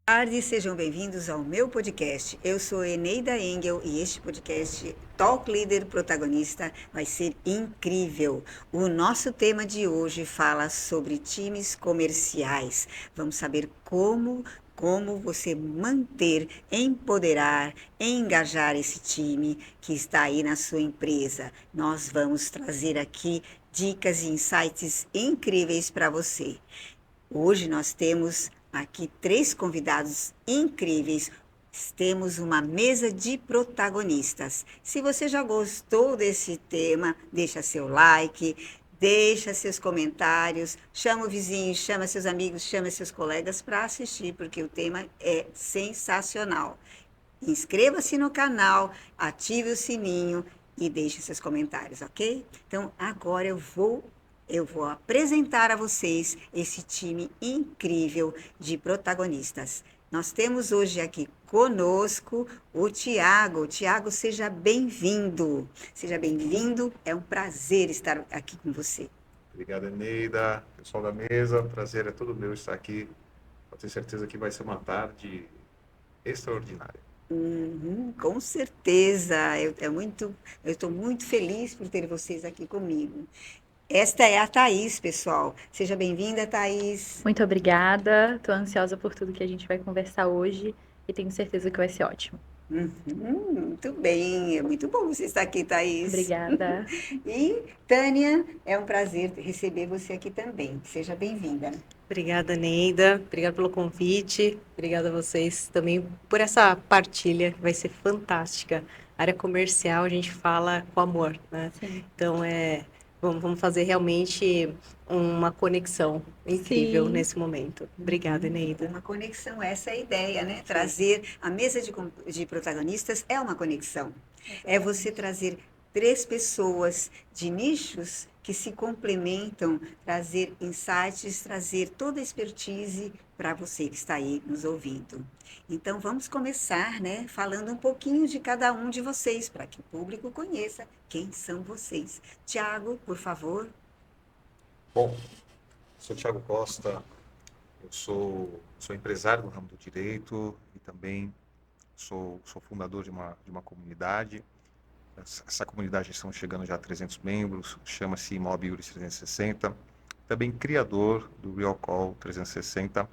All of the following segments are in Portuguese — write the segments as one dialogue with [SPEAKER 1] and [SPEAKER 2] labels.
[SPEAKER 1] Tarde, sejam bem-vindos ao meu podcast. Eu sou Eneida Engel e este podcast Talk Leader Protagonista vai ser incrível. O nosso tema de hoje fala sobre times comerciais. Vamos saber como você manter, empoderar, engajar esse time que está aí na sua empresa. Nós vamos trazer aqui dicas e insights incríveis para você. Hoje nós temos aqui três convidados incríveis. Temos uma mesa de protagonistas. Se você já gostou desse tema, deixa seu like, deixa seus comentários, chama o vizinho, chama seus amigos, chama seus colegas para assistir, porque o tema é sensacional. Inscreva-se no canal, ative o sininho e deixe seus comentários, ok? Então, agora eu vou apresentar a vocês esse time incrível de protagonistas. Nós temos hoje aqui conosco o Tiago. Tiago, seja bem-vindo. Seja bem-vindo. É um prazer estar aqui com você.
[SPEAKER 2] Obrigado, Eneida, pessoal da mesa. Prazer é todo meu estar aqui. Eu tenho certeza que vai ser uma tarde extraordinária.
[SPEAKER 1] Com certeza. Eu estou muito feliz por ter vocês aqui comigo. Esta é a Thaís, pessoal. Seja bem-vinda, Thaís.
[SPEAKER 3] Muito obrigada, estou ansiosa por tudo que a gente vai conversar hoje e tenho certeza que vai ser ótimo.
[SPEAKER 1] Muito bem, é muito bom você estar aqui, Thaís.
[SPEAKER 3] Obrigada.
[SPEAKER 1] E, Tânia, é um prazer receber você aqui também. Seja bem-vinda.
[SPEAKER 4] Obrigada, Neida. Obrigada pelo convite. Obrigada a vocês também por essa partilha, que vai ser fantástica. Área comercial, a gente fala com amor, né?
[SPEAKER 3] Sim.
[SPEAKER 4] Então, vamos fazer realmente uma conexão incrível
[SPEAKER 3] Sim.
[SPEAKER 4] nesse momento. Obrigada, Neida.
[SPEAKER 1] Uma conexão, essa é a ideia, né? Trazer a mesa de protagonistas é uma conexão. É você trazer três pessoas de nichos que se complementam, trazer insights, trazer toda a expertise para você que está aí nos ouvindo. Então, vamos começar, né, falando um pouquinho de cada um de vocês, para que o público conheça quem são vocês. Tiago, por favor.
[SPEAKER 2] Bom, sou Thiago Costa, eu sou empresário no ramo do direito e também sou fundador de uma comunidade. Essa comunidade estamos chegando já a 300 membros, chama-se Imob Juris 360. Também criador do Real Call 360,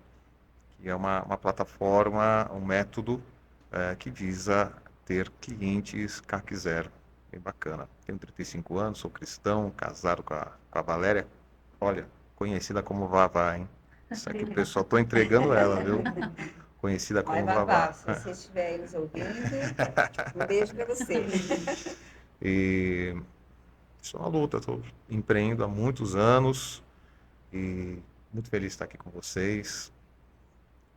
[SPEAKER 2] que é uma plataforma, um método que visa ter clientes CAC zero. Bem bacana. Tenho 35 anos, sou cristão, casado com a Valéria. Olha, conhecida como Vavá, hein? Isso aqui, pessoal, estou entregando ela, viu? Conhecida como
[SPEAKER 1] Vai, Vavá,
[SPEAKER 2] Vavá.
[SPEAKER 1] se você estiver aí nos ouvindo, um beijo para você.
[SPEAKER 2] E estou na luta, empreendo há muitos anos e muito feliz de estar aqui com vocês.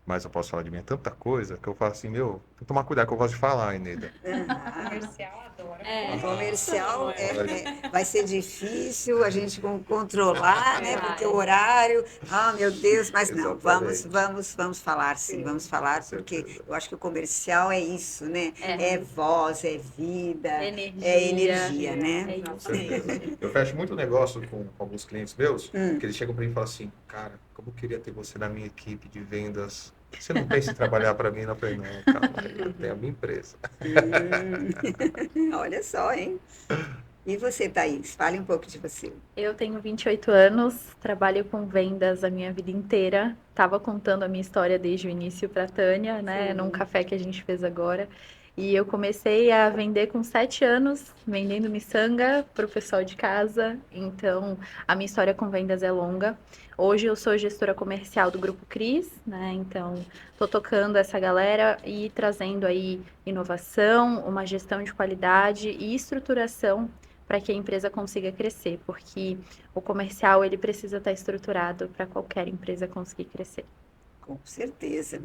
[SPEAKER 2] Mas eu posso falar de mim, é tanta coisa que eu falo assim, meu, tem que tomar cuidado que eu gosto de falar, Eneida.
[SPEAKER 4] Comercial adora.
[SPEAKER 1] Comercial vai ser difícil a gente controlar, né? Porque o horário, meu Deus, mas não,
[SPEAKER 2] Exatamente.
[SPEAKER 1] vamos falar sim, vamos falar,
[SPEAKER 2] Com
[SPEAKER 1] porque
[SPEAKER 2] certeza.
[SPEAKER 1] eu acho que o comercial é isso, né? É voz, é vida,
[SPEAKER 3] Energia.
[SPEAKER 1] é energia, né?
[SPEAKER 3] É
[SPEAKER 2] Com
[SPEAKER 3] isso.
[SPEAKER 2] certeza. Eu fecho muito negócio com alguns clientes meus, que eles chegam para mim e falam assim, cara, como eu queria ter você na minha equipe de vendas. Você não pensa em trabalhar para mim? Eu falei, não, calma aí, eu tenho a minha empresa.
[SPEAKER 1] Olha só, hein? E você, Thaís? Fale um pouco de você.
[SPEAKER 3] Eu tenho 28 anos, trabalho com vendas a minha vida inteira. Estava contando a minha história desde o início para a Tânia, né,
[SPEAKER 1] Sim.
[SPEAKER 3] num café que a gente fez agora. E eu comecei a vender com 7 anos, vendendo miçanga para o pessoal de casa. Então, a minha história com vendas é longa. Hoje eu sou gestora comercial do Grupo Cris, né? Então, estou tocando essa galera e trazendo aí inovação, uma gestão de qualidade e estruturação para que a empresa consiga crescer, porque o comercial ele precisa estar estruturado para qualquer empresa conseguir crescer.
[SPEAKER 1] Com certeza.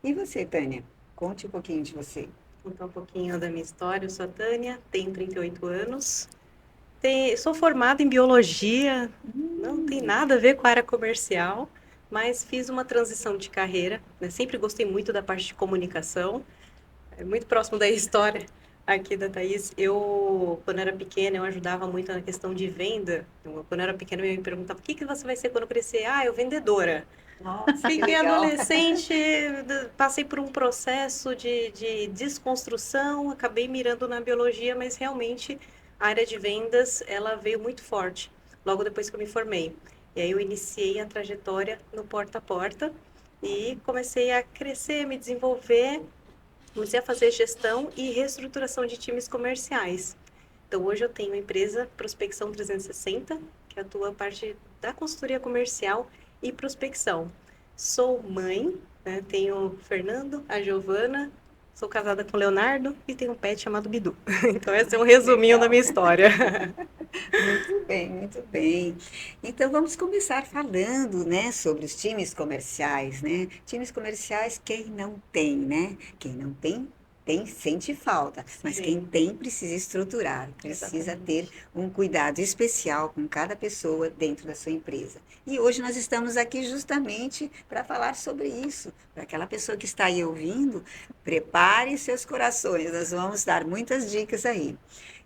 [SPEAKER 1] E você, Tânia? Conte um pouquinho de você.
[SPEAKER 4] Contar um pouquinho da minha história. Eu sou a Tânia, tenho 38 anos. Sou formada em biologia, não tem nada a ver com a área comercial, mas fiz uma transição de carreira, né? Sempre gostei muito da parte de comunicação, é muito próximo da história aqui da Thaís. Quando era pequena, eu ajudava muito na questão de venda. Quando eu era pequena, eu me perguntava, o que você vai ser quando crescer? Ah, eu vendedora.
[SPEAKER 1] Nossa, que
[SPEAKER 4] Fiquei
[SPEAKER 1] legal.
[SPEAKER 4] adolescente, passei por um processo de desconstrução, acabei mirando na biologia, mas realmente a área de vendas, ela veio muito forte, logo depois que eu me formei. E aí eu iniciei a trajetória no porta a porta e comecei a crescer, me desenvolver, comecei a fazer gestão e reestruturação de times comerciais. Então hoje eu tenho a empresa Prospecção 360, que atua a parte da consultoria comercial e prospecção. Sou mãe, né? Tenho o Fernando, a Giovana, sou casada com o Leonardo e tenho um pet chamado Bidu. Então esse é um resuminho da minha história.
[SPEAKER 1] Muito bem, muito bem. Então vamos começar falando, né, sobre os times comerciais, né? Times comerciais, quem não tem, né? Quem não tem, sente falta, mas quem
[SPEAKER 4] Sim,
[SPEAKER 1] tem precisa estruturar, precisa ter
[SPEAKER 4] exatamente.
[SPEAKER 1] um cuidado especial com cada pessoa dentro da sua empresa. E hoje nós estamos aqui justamente para falar sobre isso, para aquela pessoa que está aí ouvindo, prepare seus corações, nós vamos dar muitas dicas aí.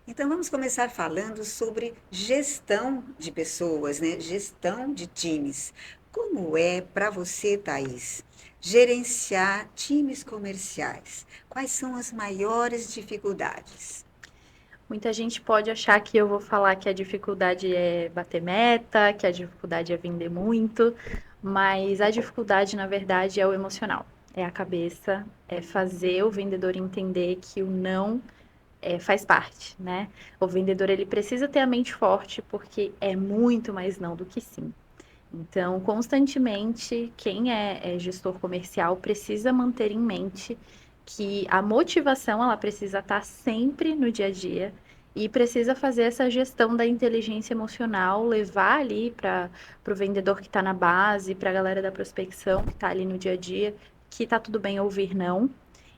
[SPEAKER 1] Então, vamos começar falando sobre gestão de pessoas, né? Gestão de times. Como é para você, Thaís, gerenciar times comerciais? Quais são as maiores dificuldades?
[SPEAKER 3] Muita gente pode achar que eu vou falar que a dificuldade é bater meta, que a dificuldade é vender muito, mas a dificuldade, na verdade, é o emocional. É a cabeça, é fazer o vendedor entender que o não faz parte, né? O vendedor ele precisa ter a mente forte porque é muito mais não do que sim. Então, constantemente, quem é gestor comercial precisa manter em mente que a motivação ela precisa estar sempre no dia a dia e precisa fazer essa gestão da inteligência emocional, levar ali para o vendedor que está na base, para a galera da prospecção que está ali no dia a dia, que está tudo bem ouvir não.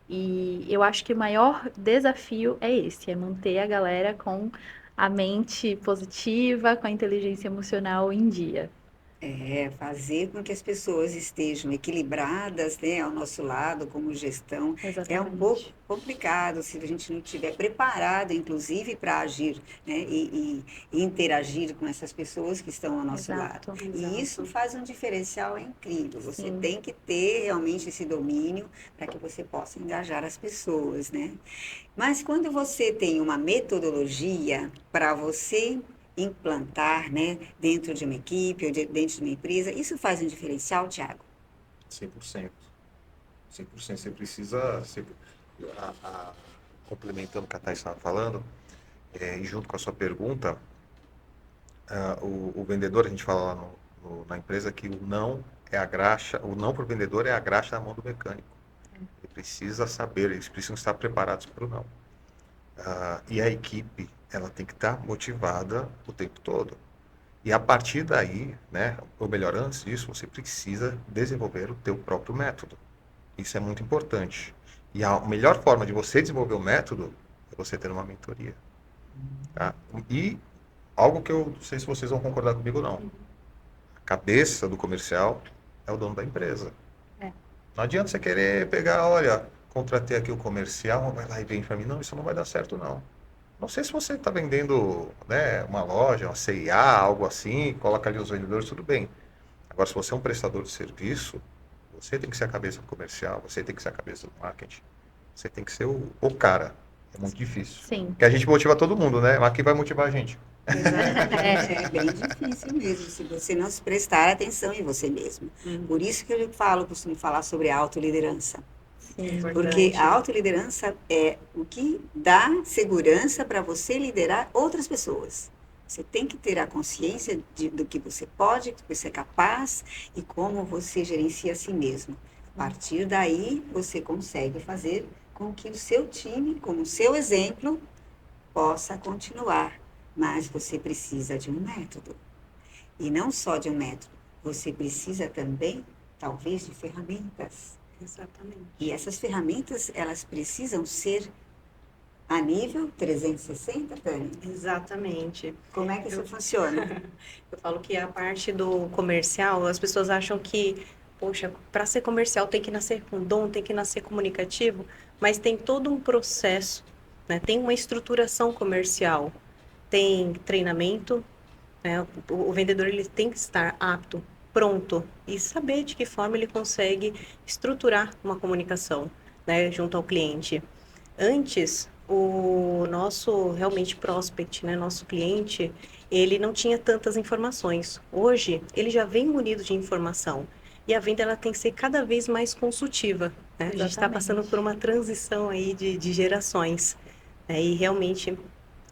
[SPEAKER 3] E eu acho que o maior desafio é esse, é manter a galera com a mente positiva, com a inteligência emocional em dia.
[SPEAKER 1] É, fazer com que as pessoas estejam equilibradas, né, ao nosso lado, como gestão, é um pouco
[SPEAKER 3] Exatamente.
[SPEAKER 1] complicado se a gente não estiver preparado, inclusive, para agir, né, e interagir com essas pessoas que estão ao nosso lado.
[SPEAKER 3] Exato.
[SPEAKER 1] E isso
[SPEAKER 4] Exato.
[SPEAKER 1] faz um diferencial incrível. Você
[SPEAKER 3] Sim.
[SPEAKER 1] tem que ter realmente esse domínio para que você possa engajar as pessoas, né? Mas quando você tem uma metodologia para você implantar, né, dentro de uma equipe ou dentro de uma empresa, isso faz um diferencial, Thiago?
[SPEAKER 2] 100%. 100%. Você precisa, a- a- complementando o que a Thais estava falando, e junto com a sua pergunta, o vendedor, a gente fala lá na empresa que o não é a graxa, o não para o vendedor é a graxa na mão do mecânico. Ele precisa saber, eles precisam estar preparados para o não. E a equipe, ela tem que estar motivada o tempo todo. E a partir daí, né, ou melhor, antes disso, você precisa desenvolver o teu próprio método. Isso é muito importante. E a melhor forma de você desenvolver o método é você ter uma mentoria. Tá? E algo que eu não sei se vocês vão concordar comigo ou não. A cabeça do comercial é o dono da empresa.
[SPEAKER 3] É.
[SPEAKER 2] Não adianta você querer pegar, olha, contratei aqui o comercial, vai lá e vende para mim. Não, isso não vai dar certo, não. Não sei se você está vendendo, né, uma loja, uma CIA, algo assim, coloca ali os vendedores, tudo bem. Agora, se você é um prestador de serviço, você tem que ser a cabeça do comercial, você tem que ser a cabeça do marketing, você tem que ser o cara. É muito difícil.
[SPEAKER 3] Sim.
[SPEAKER 2] Porque a gente motiva todo mundo, né? Mas quem vai motivar a gente?
[SPEAKER 1] Exatamente, é bem difícil mesmo, se você não se prestar atenção em você mesmo. Por isso que eu falo, costumo falar sobre a autoliderança.
[SPEAKER 3] Sim.
[SPEAKER 1] Porque a
[SPEAKER 4] Importante.
[SPEAKER 1] autoliderança é o que dá segurança para você liderar outras pessoas. Você tem que ter a consciência do que você pode, do que você é capaz e como você gerencia a si mesmo. A partir daí, você consegue fazer com que o seu time, como seu exemplo, possa continuar. Mas você precisa de um método. E não só de um método, você precisa também, talvez, de ferramentas. E
[SPEAKER 4] Exatamente.
[SPEAKER 1] essas ferramentas, elas precisam ser a nível 360, Tânia?
[SPEAKER 4] Exatamente.
[SPEAKER 1] Como é que isso
[SPEAKER 4] Eu,
[SPEAKER 1] funciona?
[SPEAKER 4] eu falo que a parte do comercial, as pessoas acham que, poxa, para ser comercial tem que nascer com dom, tem que nascer comunicativo, mas tem todo um processo, né? Tem uma estruturação comercial, tem treinamento, né? O vendedor ele tem que estar apto pronto e saber de que forma ele consegue estruturar uma comunicação, né, junto ao cliente. Antes, o nosso realmente prospect, né, nosso cliente, ele não tinha tantas informações. Hoje, ele já vem munido de informação. E a venda ela tem que ser cada vez mais consultiva, né? A gente está passando por uma transição aí de gerações, né? E realmente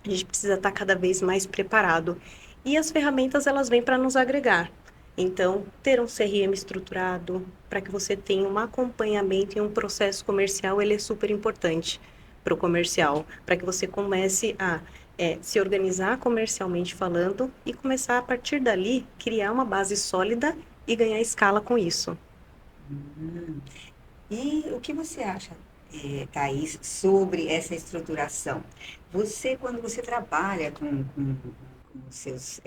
[SPEAKER 4] a gente precisa estar cada vez mais preparado. E as ferramentas elas vêm para nos agregar. Então, ter um CRM estruturado para que você tenha um acompanhamento e um processo comercial, ele é super importante para o comercial, para que você comece a se organizar comercialmente falando e começar a partir dali criar uma base sólida e ganhar escala com isso.
[SPEAKER 1] Hum. E o que você acha, Thaís, sobre essa estruturação? Você, quando você trabalha com os seus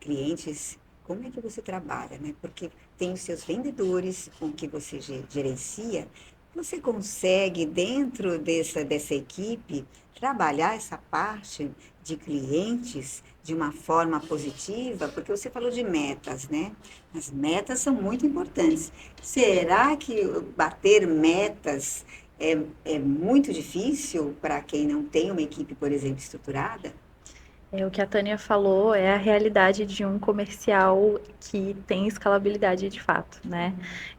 [SPEAKER 1] clientes, como é que você trabalha, né? Porque tem os seus vendedores com que você gerencia. Você consegue, dentro dessa equipe, trabalhar essa parte de clientes de uma forma positiva? Porque você falou de metas, né? As metas são muito importantes. Será que bater metas é muito difícil para quem não tem uma equipe, por exemplo, estruturada?
[SPEAKER 3] O que a Tânia falou é a realidade de um comercial que tem escalabilidade de fato, né?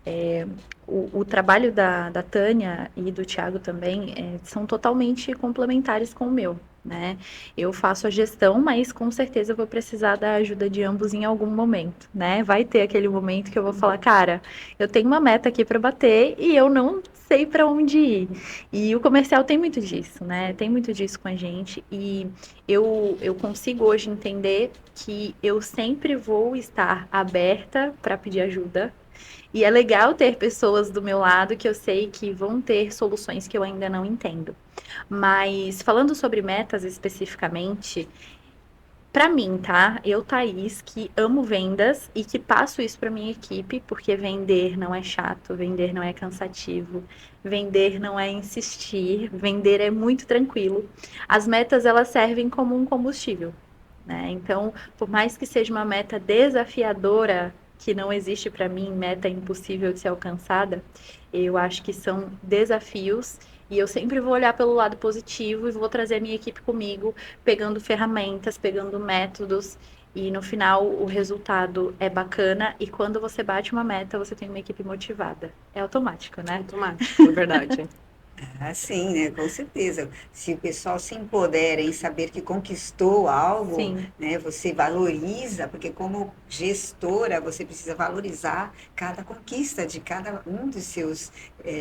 [SPEAKER 3] É, o trabalho da Tânia e do Thiago também são totalmente complementares com o meu, né? Eu faço a gestão, mas com certeza eu vou precisar da ajuda de ambos em algum momento, né? Vai ter aquele momento que eu vou falar, cara, eu tenho uma meta aqui para bater e eu não sei para onde ir. E o comercial tem muito disso, né? Tem muito disso com a gente e eu consigo hoje entender que eu sempre vou estar aberta para pedir ajuda. E é legal ter pessoas do meu lado que eu sei que vão ter soluções que eu ainda não entendo. Mas falando sobre metas especificamente, para mim, tá? Eu, Thaís, que amo vendas e que passo isso para minha equipe, porque vender não é chato, vender não é cansativo, vender não é insistir, vender é muito tranquilo. As metas, elas servem como um combustível, né? Então, por mais que seja uma meta desafiadora, que não existe para mim meta impossível de ser alcançada, eu acho que são desafios e eu sempre vou olhar pelo lado positivo e vou trazer a minha equipe comigo, pegando ferramentas, pegando métodos e no final o resultado é bacana e quando você bate uma meta, você tem uma equipe motivada. É automático, né?
[SPEAKER 4] Automático, é verdade.
[SPEAKER 1] Ah, sim, né? Com certeza. Se o pessoal se empodera em saber que conquistou algo,
[SPEAKER 3] Sim,
[SPEAKER 1] né? Você valoriza, porque como gestora você precisa valorizar cada conquista de cada um dos seus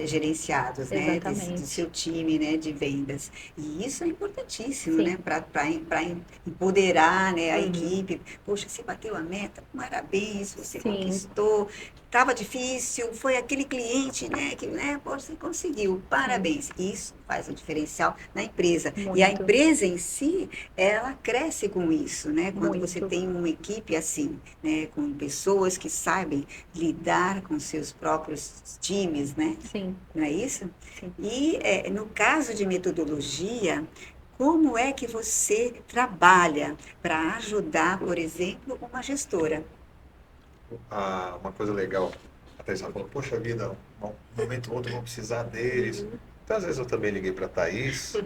[SPEAKER 1] gerenciados, né? Do
[SPEAKER 3] exatamente.
[SPEAKER 1] seu time, né? De vendas. E isso é importantíssimo, né?
[SPEAKER 3] Sim,
[SPEAKER 1] Para empoderar, né? A
[SPEAKER 4] Uhum.
[SPEAKER 1] equipe. Poxa, você bateu a meta, parabéns, você
[SPEAKER 3] sim,
[SPEAKER 1] conquistou. Estava difícil, foi aquele cliente, né, que, né, pô, você conseguiu,
[SPEAKER 3] sim,
[SPEAKER 1] parabéns. Isso faz um diferencial na empresa. E a
[SPEAKER 3] muito,
[SPEAKER 1] empresa em si, ela cresce com isso, né, quando você
[SPEAKER 3] muito.
[SPEAKER 1] tem uma equipe assim, né, com pessoas que sabem lidar com seus próprios times, né,
[SPEAKER 3] Sim,
[SPEAKER 1] não é isso?
[SPEAKER 3] sim.
[SPEAKER 1] E no caso de metodologia, como é que você trabalha para ajudar, por exemplo, uma gestora?
[SPEAKER 2] Uma coisa legal, a Thaís falou, poxa vida, um momento ou outro eu vou precisar deles. Então, às vezes eu também liguei para a Thaís,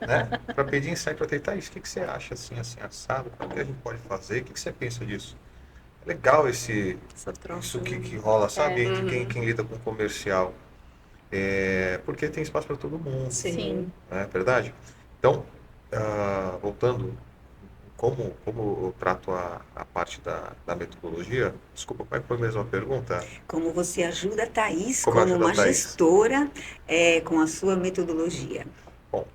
[SPEAKER 2] né, para pedir insight para a Thaís, o que você acha assim, assim, assado, como que a gente pode fazer, o que você pensa disso? É legal
[SPEAKER 4] Essa troca,
[SPEAKER 2] isso
[SPEAKER 4] né?
[SPEAKER 2] que rola, sabe, entre
[SPEAKER 4] Uhum.
[SPEAKER 2] quem lida com comercial, porque tem espaço para todo mundo,
[SPEAKER 4] Sim.
[SPEAKER 3] Sim.
[SPEAKER 2] não é verdade? Então, voltando, como eu trato a parte da metodologia, desculpa, como é que foi mesmo a pergunta?
[SPEAKER 1] Como você ajuda a Thaís
[SPEAKER 2] Como
[SPEAKER 1] como
[SPEAKER 2] ajuda a
[SPEAKER 1] uma
[SPEAKER 2] Thaís?
[SPEAKER 1] gestora com a sua metodologia?
[SPEAKER 2] Bom,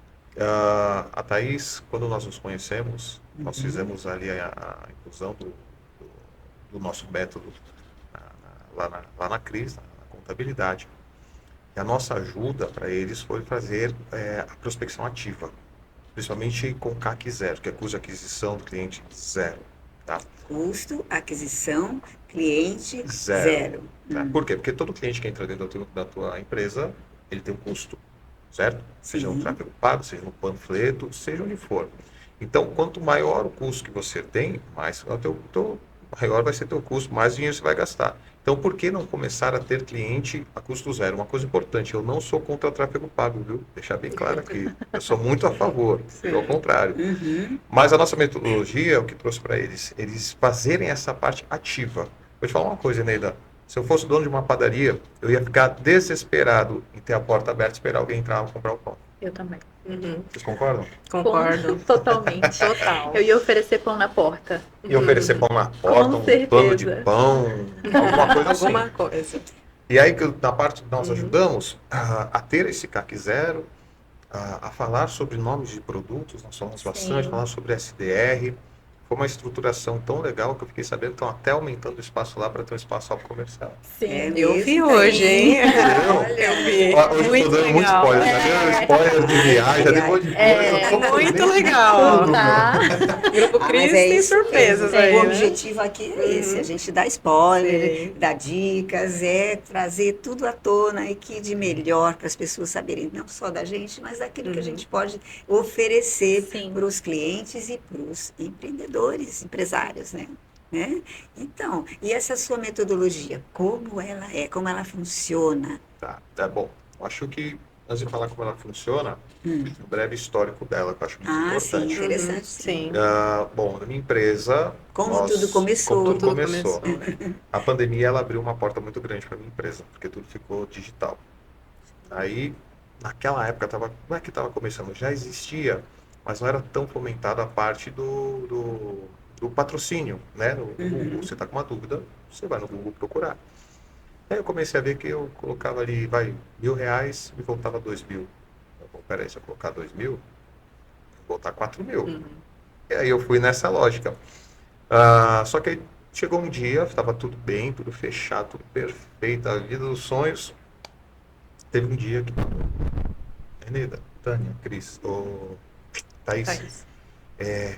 [SPEAKER 2] a Thaís, quando nós nos conhecemos, nós
[SPEAKER 1] Uhum.
[SPEAKER 2] fizemos ali a inclusão do nosso método lá na CRIS, na contabilidade. E a nossa ajuda para eles foi fazer a prospecção ativa, principalmente com CAC zero, que é custo de aquisição do cliente zero, tá?
[SPEAKER 1] Custo, aquisição, cliente,
[SPEAKER 2] Zero.
[SPEAKER 1] zero.
[SPEAKER 2] Tá? Por quê? Porque todo cliente que entra dentro da tua empresa, ele tem um custo, certo? Seja no
[SPEAKER 1] Sim,
[SPEAKER 2] tráfego pago, seja no panfleto, seja onde for. Então, quanto maior o custo que você tem, mais é o maior vai ser teu custo, mais dinheiro você vai gastar. Então, por que não começar a ter cliente a custo zero? Uma coisa importante, eu não sou contra tráfego pago, viu? Deixar bem claro aqui. Eu sou muito a favor, pelo
[SPEAKER 4] Sim.
[SPEAKER 2] contrário.
[SPEAKER 1] Uhum.
[SPEAKER 2] Mas a nossa metodologia é o que trouxe para eles fazerem essa parte ativa. Vou te falar uma coisa, Neida. Se eu fosse dono de uma padaria, eu ia ficar desesperado em ter a porta aberta e esperar alguém entrar e comprar o pão.
[SPEAKER 3] Eu também.
[SPEAKER 4] Uhum.
[SPEAKER 2] Vocês concordam?
[SPEAKER 4] Concordo.
[SPEAKER 3] Totalmente.
[SPEAKER 4] Total.
[SPEAKER 3] Eu ia oferecer pão na porta.
[SPEAKER 2] E oferecer pão na porta, um plano de
[SPEAKER 3] certeza.
[SPEAKER 2] pão, alguma coisa assim.
[SPEAKER 4] Alguma coisa.
[SPEAKER 2] E aí, na parte que nós
[SPEAKER 4] Uhum.
[SPEAKER 2] ajudamos a ter esse CAC zero, a falar sobre nomes de produtos, nós falamos bastante,
[SPEAKER 3] Sim.
[SPEAKER 2] falar sobre SDR. Foi uma estruturação tão legal que eu fiquei sabendo que estão até aumentando o espaço lá para ter um espaço alto comercial.
[SPEAKER 3] Sim.
[SPEAKER 1] É
[SPEAKER 4] Eu
[SPEAKER 1] mesmo,
[SPEAKER 4] vi
[SPEAKER 1] tá
[SPEAKER 4] hoje,
[SPEAKER 1] aí.
[SPEAKER 4] hein?
[SPEAKER 1] Olha,
[SPEAKER 4] Eu vi.
[SPEAKER 2] Ó, hoje eu
[SPEAKER 4] Muito
[SPEAKER 2] tô dando muito
[SPEAKER 4] legal.
[SPEAKER 2] spoiler, tá vendo? Spoiler de viagem, já dei um monte de coisa.
[SPEAKER 3] É,
[SPEAKER 2] eu tô
[SPEAKER 4] muito
[SPEAKER 2] fazendo
[SPEAKER 4] legal.
[SPEAKER 2] tudo,
[SPEAKER 3] Tá.
[SPEAKER 4] Grupo
[SPEAKER 1] Ah,
[SPEAKER 4] Cris
[SPEAKER 1] mas
[SPEAKER 4] tem
[SPEAKER 1] isso
[SPEAKER 4] surpresas
[SPEAKER 1] mesmo.
[SPEAKER 4] aí,
[SPEAKER 1] O
[SPEAKER 4] né?
[SPEAKER 1] objetivo aqui é esse,
[SPEAKER 4] Uhum.
[SPEAKER 1] a gente dá spoiler,
[SPEAKER 4] Sim.
[SPEAKER 1] dá dicas, é trazer tudo à tona e que de melhor para as pessoas saberem não só da gente, mas daquilo que a
[SPEAKER 4] Uhum.
[SPEAKER 1] gente pode oferecer
[SPEAKER 3] Sim.
[SPEAKER 1] para os clientes e para os empreendedores, empresários, né? Então, e essa sua metodologia, como ela é, como ela funciona?
[SPEAKER 2] Tá bom. Eu acho que, antes de falar como ela funciona,
[SPEAKER 1] Hum.
[SPEAKER 2] um breve histórico dela, que eu acho muito
[SPEAKER 1] Ah, sim,
[SPEAKER 2] importante.
[SPEAKER 1] interessante.
[SPEAKER 4] Uhum. Sim.
[SPEAKER 2] Bom, na minha empresa,
[SPEAKER 1] Como tudo começou.
[SPEAKER 2] como tudo
[SPEAKER 4] Tudo
[SPEAKER 2] começou.
[SPEAKER 4] começou.
[SPEAKER 2] A pandemia, ela abriu uma porta muito grande para minha empresa, porque tudo ficou digital. Aí, naquela época, não é que estava começando, já existia, mas não era tão fomentada a parte do patrocínio, né? No Google, você está com uma dúvida, você vai no Google procurar. Aí eu comecei a ver que eu colocava ali, vai, R$ 1.000, me voltava 2.000. Eu falei, peraí, se eu colocar 2.000, vou voltar 4.000.
[SPEAKER 4] Uhum.
[SPEAKER 2] E aí eu fui nessa lógica. Só que aí chegou um dia, estava tudo bem, tudo fechado, tudo perfeito, a vida dos sonhos. Teve um dia que Eneda, Tânia, Cris, Thaís,
[SPEAKER 4] Thaís.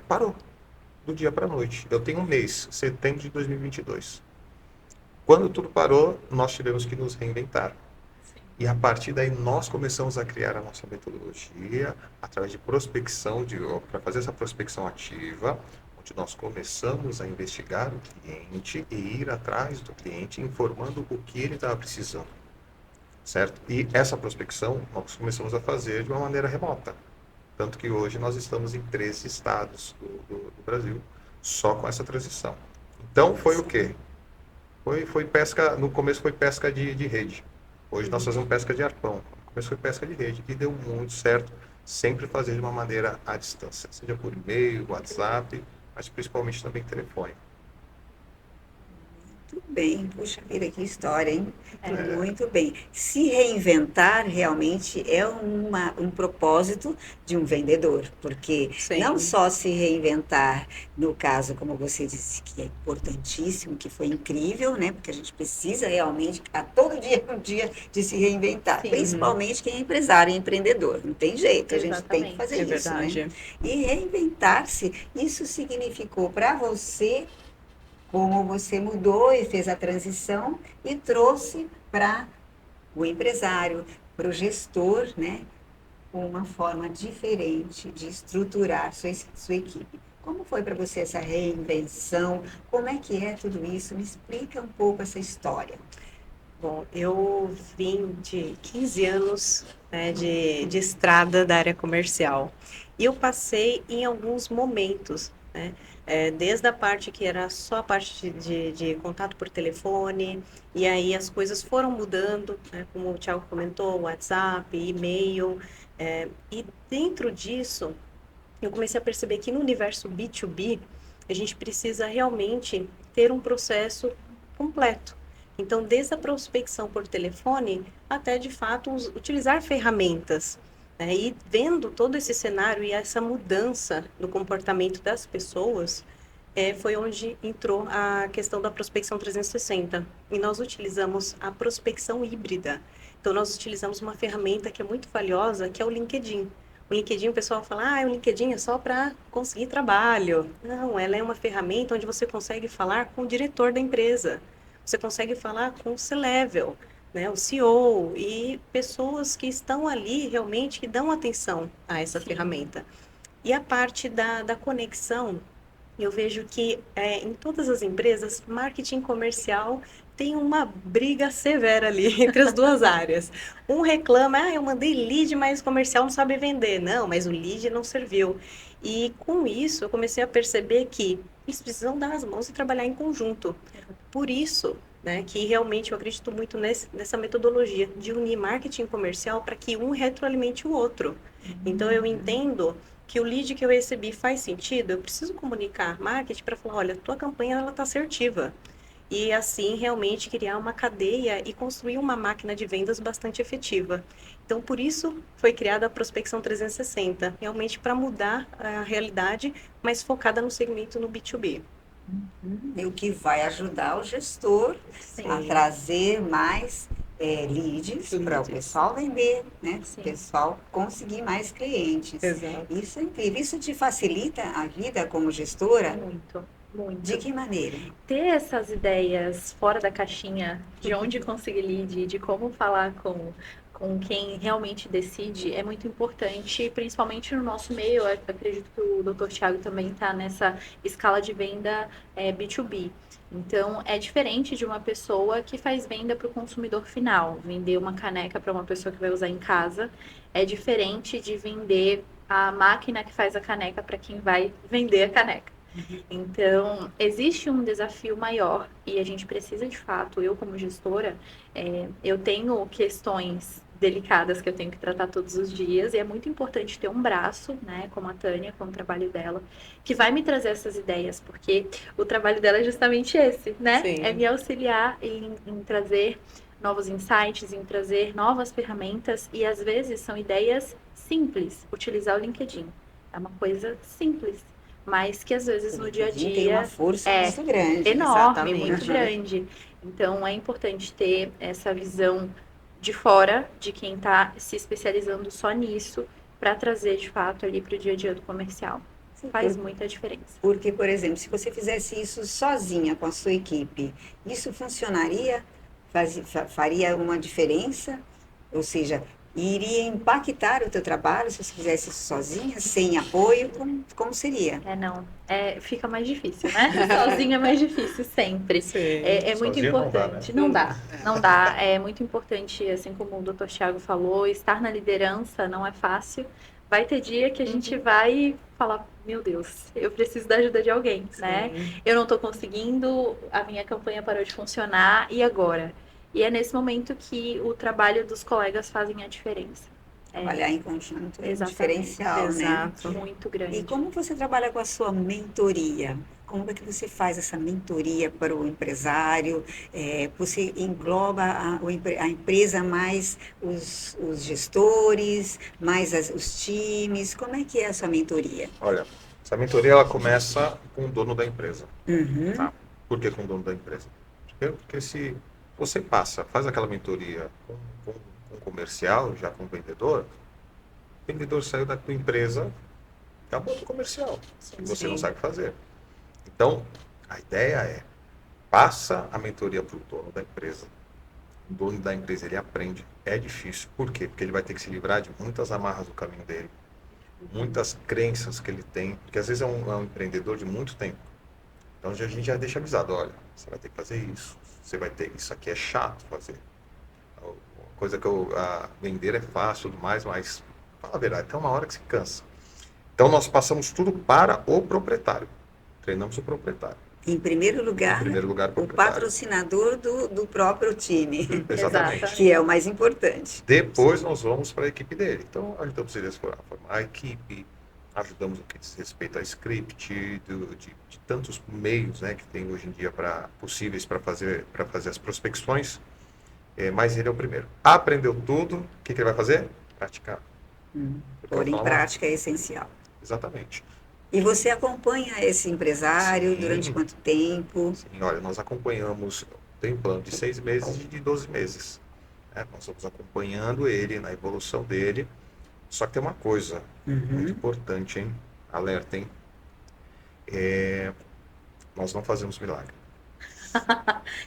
[SPEAKER 2] parou do dia para a noite. Eu tenho um mês, setembro de 2022. Quando tudo parou, nós tivemos que nos reinventar. E a partir daí nós começamos a criar a nossa metodologia através de prospecção, para fazer essa prospecção ativa, onde nós começamos a investigar o cliente e ir atrás do cliente, informando o que ele estava precisando, certo? E essa prospecção nós começamos a fazer de uma maneira remota. Tanto que hoje nós estamos em 13 estados do Brasil, só com essa transição. Então foi o quê? Foi pesca, no começo foi pesca de rede. Hoje nós fazemos pesca de arpão. No começo foi pesca de rede e deu muito certo, sempre fazer de uma maneira à distância, seja por e-mail, WhatsApp, mas principalmente também telefone.
[SPEAKER 1] Muito bem, puxa vida, que história, hein? Muito bem. Se reinventar realmente é um propósito de um vendedor, porque
[SPEAKER 4] Sim.
[SPEAKER 1] não só se reinventar, no caso, como você disse, que é importantíssimo, que foi incrível, né? Porque a gente precisa realmente, a todo dia é um dia de se reinventar,
[SPEAKER 3] Sim.
[SPEAKER 1] principalmente quem é empresário e empreendedor. Não tem jeito, a gente tem que
[SPEAKER 3] Exatamente.
[SPEAKER 1] fazer
[SPEAKER 4] É
[SPEAKER 1] isso, né?
[SPEAKER 4] verdade.
[SPEAKER 1] E reinventar-se, isso significou para você como você mudou e fez a transição e trouxe para o empresário, para o gestor, né, uma forma diferente de estruturar sua equipe. Como foi para você essa reinvenção? Como é que é tudo isso? Me explica um pouco essa história.
[SPEAKER 4] Bom, eu vim de 15 anos, né, de estrada da área comercial. E eu passei em alguns momentos, né, desde a parte que era só a parte de contato por telefone, e aí as coisas foram mudando, né, como o Thiago comentou, WhatsApp, e-mail, e dentro disso, eu comecei a perceber que no universo B2B, a gente precisa realmente ter um processo completo. Então, desde a prospecção por telefone até, de fato, utilizar ferramentas, né? E vendo todo esse cenário e essa mudança no comportamento das pessoas, foi onde entrou a questão da prospecção 360. E nós utilizamos a prospecção híbrida. Então, nós utilizamos uma ferramenta que é muito valiosa, que é o LinkedIn. O LinkedIn, o pessoal fala, o LinkedIn é só para conseguir trabalho. Não, ela é uma ferramenta onde você consegue falar com o diretor da empresa. Você consegue falar com o C-Level, né, o CEO, e pessoas que estão ali realmente que dão atenção a essa ferramenta. E a parte da conexão, Eu vejo que em todas as empresas, marketing comercial tem uma briga severa ali entre as duas áreas. Um reclama, eu mandei lead, mas o comercial não sabe vender. Não, mas o lead não serviu. E com isso, eu comecei a perceber que eles precisam dar as mãos e trabalhar em conjunto. Por isso, né, que realmente eu acredito muito nessa metodologia de unir marketing comercial para que um retroalimente o outro. Então, eu entendo que o lead que eu recebi faz sentido, eu preciso comunicar marketing para falar, olha, tua campanha ela está assertiva. E assim realmente criar uma cadeia e construir uma máquina de vendas bastante efetiva. Então, por isso foi criada a Prospecção 360, realmente para mudar a realidade, mas focada no segmento no B2B.
[SPEAKER 1] E o que vai ajudar o gestor a trazer mais leads para o pessoal vender, né? O pessoal conseguir mais clientes.
[SPEAKER 4] Exato.
[SPEAKER 1] Isso é incrível. Isso te facilita a vida como gestora?
[SPEAKER 3] Muito, muito.
[SPEAKER 1] De que maneira?
[SPEAKER 3] Ter essas ideias fora da caixinha, de onde conseguir lead, de como falar com quem realmente decide, é muito importante, principalmente no nosso meio. Eu acredito que o Dr. Thiago também está nessa escala de venda B2B. Então, é diferente de uma pessoa que faz venda para o consumidor final. Vender uma caneca para uma pessoa que vai usar em casa é diferente de vender a máquina que faz a caneca para quem vai vender a caneca. Então, existe um desafio maior e a gente precisa, de fato, eu como gestora, eu tenho questões delicadas que eu tenho que tratar todos os dias e é muito importante ter um braço, né, como a Tânia, com o trabalho dela, que vai me trazer essas ideias, porque o trabalho dela é justamente esse, né?
[SPEAKER 4] Sim.
[SPEAKER 3] É me auxiliar em trazer novos insights, em trazer novas ferramentas e às vezes são ideias simples, utilizar o LinkedIn. É uma coisa simples, mas que às vezes no dia a dia
[SPEAKER 1] tem uma força muito grande.
[SPEAKER 3] enorme,
[SPEAKER 4] Exatamente.
[SPEAKER 3] muito grande. Então é importante ter essa visão de fora, de quem está se especializando só nisso, para trazer de fato ali para o dia a dia do comercial. Faz muita diferença.
[SPEAKER 1] Porque, por exemplo, se você fizesse isso sozinha com a sua equipe, isso funcionaria? Faria uma diferença? Ou seja, iria impactar o teu trabalho se você fizesse isso sozinha, sem apoio? Como seria?
[SPEAKER 3] Não. Fica mais difícil, né? Sozinha é mais difícil, sempre.
[SPEAKER 4] Sim.
[SPEAKER 3] É muito
[SPEAKER 2] Sozinha não dá,
[SPEAKER 3] importante.
[SPEAKER 2] né?
[SPEAKER 3] Não dá. É muito importante, assim como o Dr. Thiago falou, estar na liderança não é fácil. Vai ter dia que a gente vai falar, meu Deus, eu preciso da ajuda de alguém, né? Eu não estou conseguindo, a minha campanha parou de funcionar, e agora? E é nesse momento que o trabalho dos colegas fazem a diferença.
[SPEAKER 1] Trabalhar em conjunto é um
[SPEAKER 3] Exatamente.
[SPEAKER 1] diferencial,
[SPEAKER 4] Exato.
[SPEAKER 1] né?
[SPEAKER 3] Muito grande.
[SPEAKER 1] E como você trabalha com a sua mentoria? Como é que você faz essa mentoria para o empresário? Você engloba a empresa mais os gestores, mais os times? Como é que é a sua mentoria?
[SPEAKER 2] Olha, essa mentoria ela começa com o dono da empresa.
[SPEAKER 1] Uhum.
[SPEAKER 2] Tá? Por que com o dono da empresa? Porque se você faz aquela mentoria com um comercial, já com o vendedor saiu da tua empresa, acabou o comercial. E você não sabe fazer. Então, a ideia é, passa a mentoria para o dono da empresa. O dono da empresa, ele aprende. É difícil. Por quê? Porque ele vai ter que se livrar de muitas amarras do caminho dele, muitas crenças que ele tem, porque às vezes é um empreendedor de muito tempo. Então, a gente já deixa avisado, olha, você vai ter que fazer isso, você vai ter, isso aqui é chato fazer. Coisa que vender é fácil e tudo mais, mas, fala a verdade, tem uma hora que se cansa. Então, nós passamos tudo para o proprietário. Treinamos o proprietário.
[SPEAKER 1] Em primeiro lugar, o patrocinador do próprio time.
[SPEAKER 2] Exatamente.
[SPEAKER 1] Que é o mais importante.
[SPEAKER 2] Depois nós vamos para a equipe dele. Então, ajudamos ele a formar a equipe, ajudamos o que diz respeito a script, de tantos meios, né, que tem hoje em dia possíveis para fazer as prospecções. Mas ele é o primeiro. Aprendeu tudo, o que ele vai fazer? Praticar.
[SPEAKER 1] Pôr em prática é essencial.
[SPEAKER 2] Exatamente.
[SPEAKER 1] E você acompanha esse empresário durante quanto tempo?
[SPEAKER 2] Sim, olha, nós acompanhamos, tem um plano de 6 meses e de 12 meses. Né? Nós estamos acompanhando ele na evolução dele. Só que tem uma coisa muito importante, hein? Alerta, hein? Nós não fazemos milagre.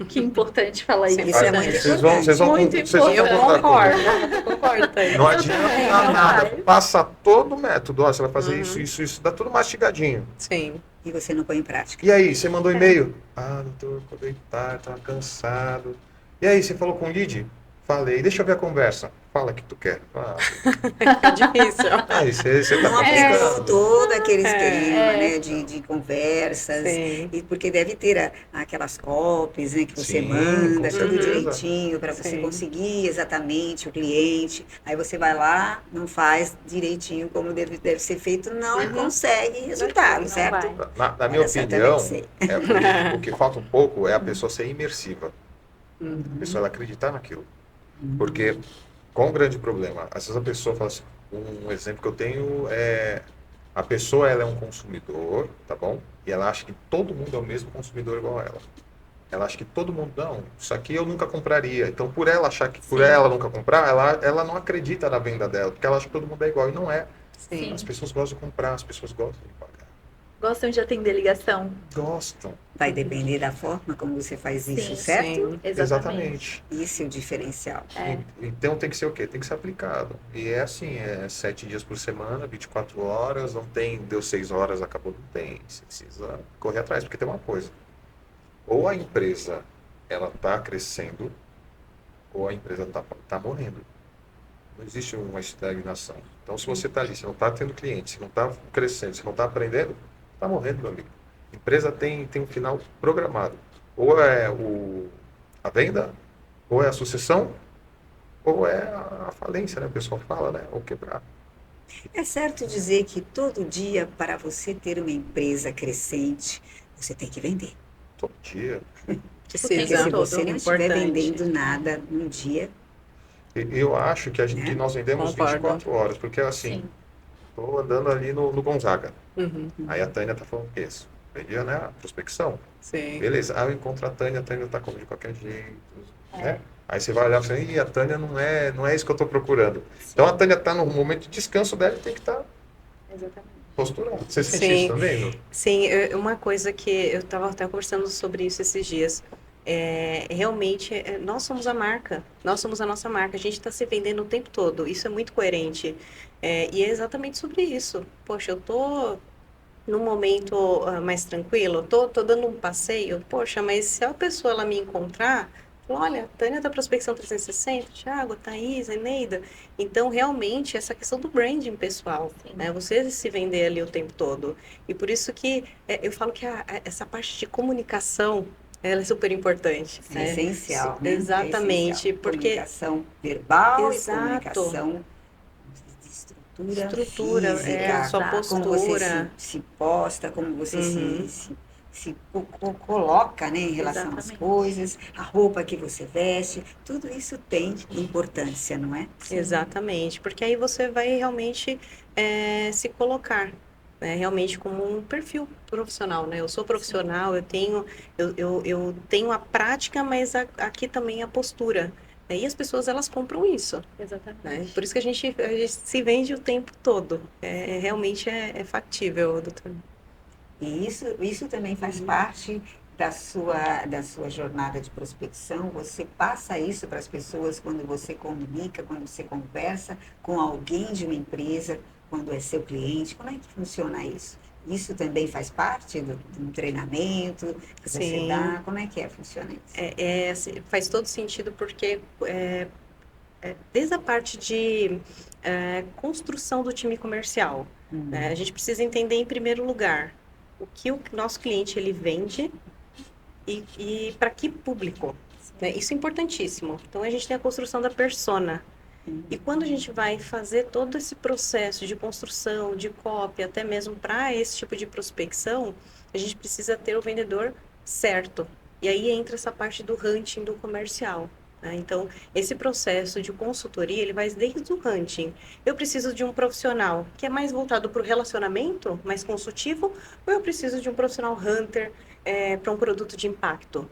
[SPEAKER 3] Que importante falar isso.
[SPEAKER 1] Isso é muito importante.
[SPEAKER 2] Vocês vão
[SPEAKER 3] Muito
[SPEAKER 2] concordar
[SPEAKER 3] importante.
[SPEAKER 2] comigo.
[SPEAKER 4] Concordo.
[SPEAKER 2] Não adianta nada. Passa todo o método. Ó, você vai fazer isso. Dá tudo mastigadinho.
[SPEAKER 4] Sim.
[SPEAKER 1] e você não põe em prática.
[SPEAKER 2] E aí, você mandou e-mail? Ah, doutor, acordei tarde, tava cansado. E aí, você falou com o lead? Falei, deixa eu ver a conversa. Fala o que tu quer. Ah,
[SPEAKER 4] É difícil.
[SPEAKER 2] aí você tá
[SPEAKER 1] Não aplicou
[SPEAKER 2] aplicando.
[SPEAKER 1] todo aquele esquema,
[SPEAKER 3] É.
[SPEAKER 1] né, de conversas,
[SPEAKER 4] Sim.
[SPEAKER 1] e porque deve ter aquelas copies, né, que você
[SPEAKER 2] Sim,
[SPEAKER 1] manda,
[SPEAKER 2] com
[SPEAKER 1] tudo
[SPEAKER 2] certeza.
[SPEAKER 1] direitinho, para você
[SPEAKER 4] Sim.
[SPEAKER 1] conseguir exatamente o cliente. Aí você vai lá, não faz direitinho como deve ser feito, não consegue resultado,
[SPEAKER 3] Não
[SPEAKER 1] certo?
[SPEAKER 3] vai.
[SPEAKER 2] Na minha
[SPEAKER 1] Olha só, eu
[SPEAKER 2] opinião,
[SPEAKER 1] também sei.
[SPEAKER 2] o que falta um pouco é a pessoa ser imersiva. A pessoa ela acreditar naquilo. Porque, qual o grande problema? Às vezes a pessoa fala assim, um exemplo que eu tenho é, a pessoa ela é um consumidor, tá bom? E ela acha que todo mundo é o mesmo consumidor igual a ela. Ela acha que todo mundo, não, isso aqui eu nunca compraria. Então, por ela achar que, por
[SPEAKER 3] Sim.
[SPEAKER 2] ela nunca comprar, ela não acredita na venda dela, porque ela acha que todo mundo é igual, e não é.
[SPEAKER 4] Sim.
[SPEAKER 2] As pessoas gostam de comprar, as pessoas gostam de pagar.
[SPEAKER 3] Gostam de atender ligação?
[SPEAKER 2] Gostam,
[SPEAKER 1] Vai depender da forma como você faz isso,
[SPEAKER 3] Sim,
[SPEAKER 1] certo?
[SPEAKER 4] Sim.
[SPEAKER 2] exatamente.
[SPEAKER 1] Isso é o diferencial.
[SPEAKER 3] É.
[SPEAKER 2] Então tem que ser o quê? Tem que ser aplicado. E é assim, é 7 dias por semana, 24 horas, não tem, deu 6 horas, acabou, não tem. Você precisa correr atrás, porque tem uma coisa. Ou a empresa, ela está crescendo, ou a empresa tá morrendo. Não existe uma estagnação. Então, se você está ali, você não está tendo cliente, você não está crescendo, você não está aprendendo, está morrendo, meu amigo. A empresa tem um final programado. Ou é a venda, ou é a sucessão, ou é a falência, né? O pessoal fala, né? Ou quebrar.
[SPEAKER 1] É certo dizer que todo dia, para você ter uma empresa crescente, você tem que vender.
[SPEAKER 2] Todo dia.
[SPEAKER 1] Porque
[SPEAKER 4] Precisa.
[SPEAKER 1] se
[SPEAKER 3] todo.
[SPEAKER 1] você não estiver vendendo nada num dia,
[SPEAKER 2] Eu acho que, que
[SPEAKER 1] né?
[SPEAKER 2] nós vendemos
[SPEAKER 4] Concordo.
[SPEAKER 2] 24 horas, porque assim,
[SPEAKER 3] Sim.
[SPEAKER 2] estou andando ali no Gonzaga.
[SPEAKER 4] Uhum.
[SPEAKER 2] Aí a Tânia tá falando o quê? Vendia, né? A prospecção.
[SPEAKER 4] Sim.
[SPEAKER 2] Beleza, aí eu encontro a Tânia tá como de qualquer jeito, né? Aí você vai olhar e fala, ih, a Tânia não é isso que eu estou procurando. Então a Tânia está no momento de descanso dela e tem que estar
[SPEAKER 3] Exatamente.
[SPEAKER 2] posturada. Você sente
[SPEAKER 4] Sim.
[SPEAKER 2] isso também, Lu?
[SPEAKER 4] Sim, uma coisa que eu estava até conversando sobre isso esses dias. Realmente, nós somos a marca, nós somos a nossa marca, a gente está se vendendo o tempo todo, isso é muito coerente. E é exatamente sobre isso. Poxa, eu tô num momento mais tranquilo, tô dando um passeio, poxa, mas se a pessoa ela me encontrar, fala, olha, Tânia da Prospecção 360, Thiago, Thaís, Eneida. Então, realmente, essa questão do branding pessoal,
[SPEAKER 3] Sim.
[SPEAKER 4] né? Você se vender ali o tempo todo. E por isso que eu falo que essa parte de comunicação, ela é super importante.
[SPEAKER 1] é
[SPEAKER 4] né?
[SPEAKER 1] essencial, né?
[SPEAKER 4] Exatamente,
[SPEAKER 1] É essencial.
[SPEAKER 4] porque...
[SPEAKER 1] Comunicação verbal
[SPEAKER 4] Exato.
[SPEAKER 1] e comunicação de
[SPEAKER 4] Estrutura,
[SPEAKER 1] física,
[SPEAKER 4] a sua
[SPEAKER 3] exato.
[SPEAKER 1] como você
[SPEAKER 4] postura.
[SPEAKER 1] se posta, como você
[SPEAKER 4] Uhum.
[SPEAKER 1] se coloca, né, em relação às
[SPEAKER 3] Exatamente.
[SPEAKER 1] coisas, a roupa que você veste, tudo isso tem importância, não é?
[SPEAKER 4] Exatamente, porque aí você vai realmente se colocar, né, realmente como um perfil profissional, né? Eu sou profissional, eu tenho a prática, mas aqui também a postura. E as pessoas, elas compram isso, né?
[SPEAKER 3] Exatamente.
[SPEAKER 4] Por isso que a gente se vende o tempo todo. Realmente é factível, doutor.
[SPEAKER 1] E isso também faz parte da sua jornada de prospecção. Você passa isso para as pessoas quando você comunica, quando você conversa com alguém de uma empresa, quando é seu cliente. Como é que funciona isso? Isso também faz parte do treinamento que você
[SPEAKER 4] Sim.
[SPEAKER 1] dá? Como é que funciona isso?
[SPEAKER 4] Assim, faz todo sentido porque desde a parte de construção do time comercial, né, a gente precisa entender em primeiro lugar o que o nosso cliente ele vende e para que público. Né? Isso é importantíssimo. Então a gente tem a construção da persona. E quando a gente vai fazer todo esse processo de construção, de copy, até mesmo para esse tipo de prospecção, a gente precisa ter o vendedor certo. E aí entra essa parte do hunting do comercial. Né? Então, esse processo de consultoria, ele vai desde o hunting. Eu preciso de um profissional que é mais voltado para o relacionamento, mais consultivo, ou eu preciso de um profissional hunter para um produto de impacto?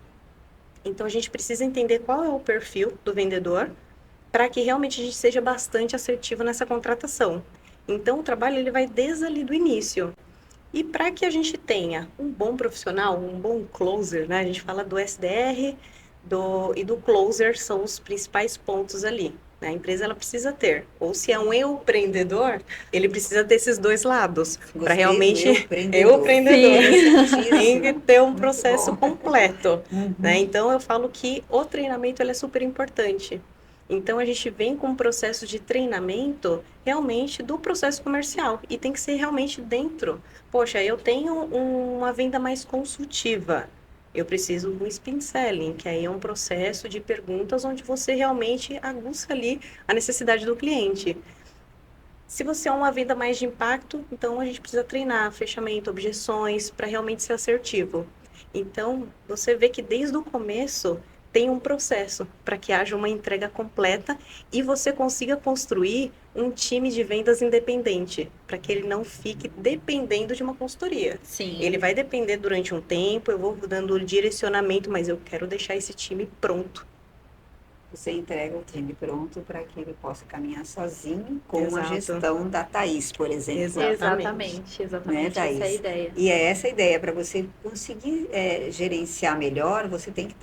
[SPEAKER 4] Então, a gente precisa entender qual é o perfil do vendedor, para que realmente a gente seja bastante assertivo nessa contratação. Então, o trabalho ele vai desde ali do início. E para que a gente tenha um bom profissional, um bom closer, né? A gente fala do SDR e do closer, são os principais pontos ali. né? A empresa ela precisa ter. Ou se é um empreendedor, ele precisa ter esses dois lados. Para
[SPEAKER 1] Gostei do
[SPEAKER 4] realmente.
[SPEAKER 1] empreendedor.
[SPEAKER 4] Empreendedor. Tem que
[SPEAKER 1] Interessantíssimo.
[SPEAKER 4] ter um
[SPEAKER 1] Muito
[SPEAKER 4] processo
[SPEAKER 1] bom.
[SPEAKER 4] completo, né?
[SPEAKER 1] Uhum.
[SPEAKER 4] Então eu falo que o treinamento ele é super importante. Então a gente vem com um processo de treinamento realmente do processo comercial e tem que ser realmente dentro. Poxa, eu tenho uma venda mais consultiva. Eu preciso do spin selling, que aí é um processo de perguntas onde você realmente aguça ali a necessidade do cliente. Se você é uma venda mais de impacto, então a gente precisa treinar fechamento, objeções, para realmente ser assertivo. Então, você vê que desde o começo tem um processo para que haja uma entrega completa e você consiga construir um time de vendas independente, para que ele não fique dependendo de uma consultoria.
[SPEAKER 3] Sim.
[SPEAKER 4] Ele vai depender durante um tempo, eu vou dando o direcionamento, mas eu quero deixar esse time pronto.
[SPEAKER 1] Você entrega o time pronto para que ele possa caminhar sozinho com a
[SPEAKER 4] Exato.
[SPEAKER 1] gestão da Thaís, por exemplo.
[SPEAKER 3] Exatamente,
[SPEAKER 1] Né,
[SPEAKER 3] essa é a
[SPEAKER 1] Thaís?
[SPEAKER 3] ideia.
[SPEAKER 1] E é essa a ideia, para você conseguir gerenciar melhor, você tem que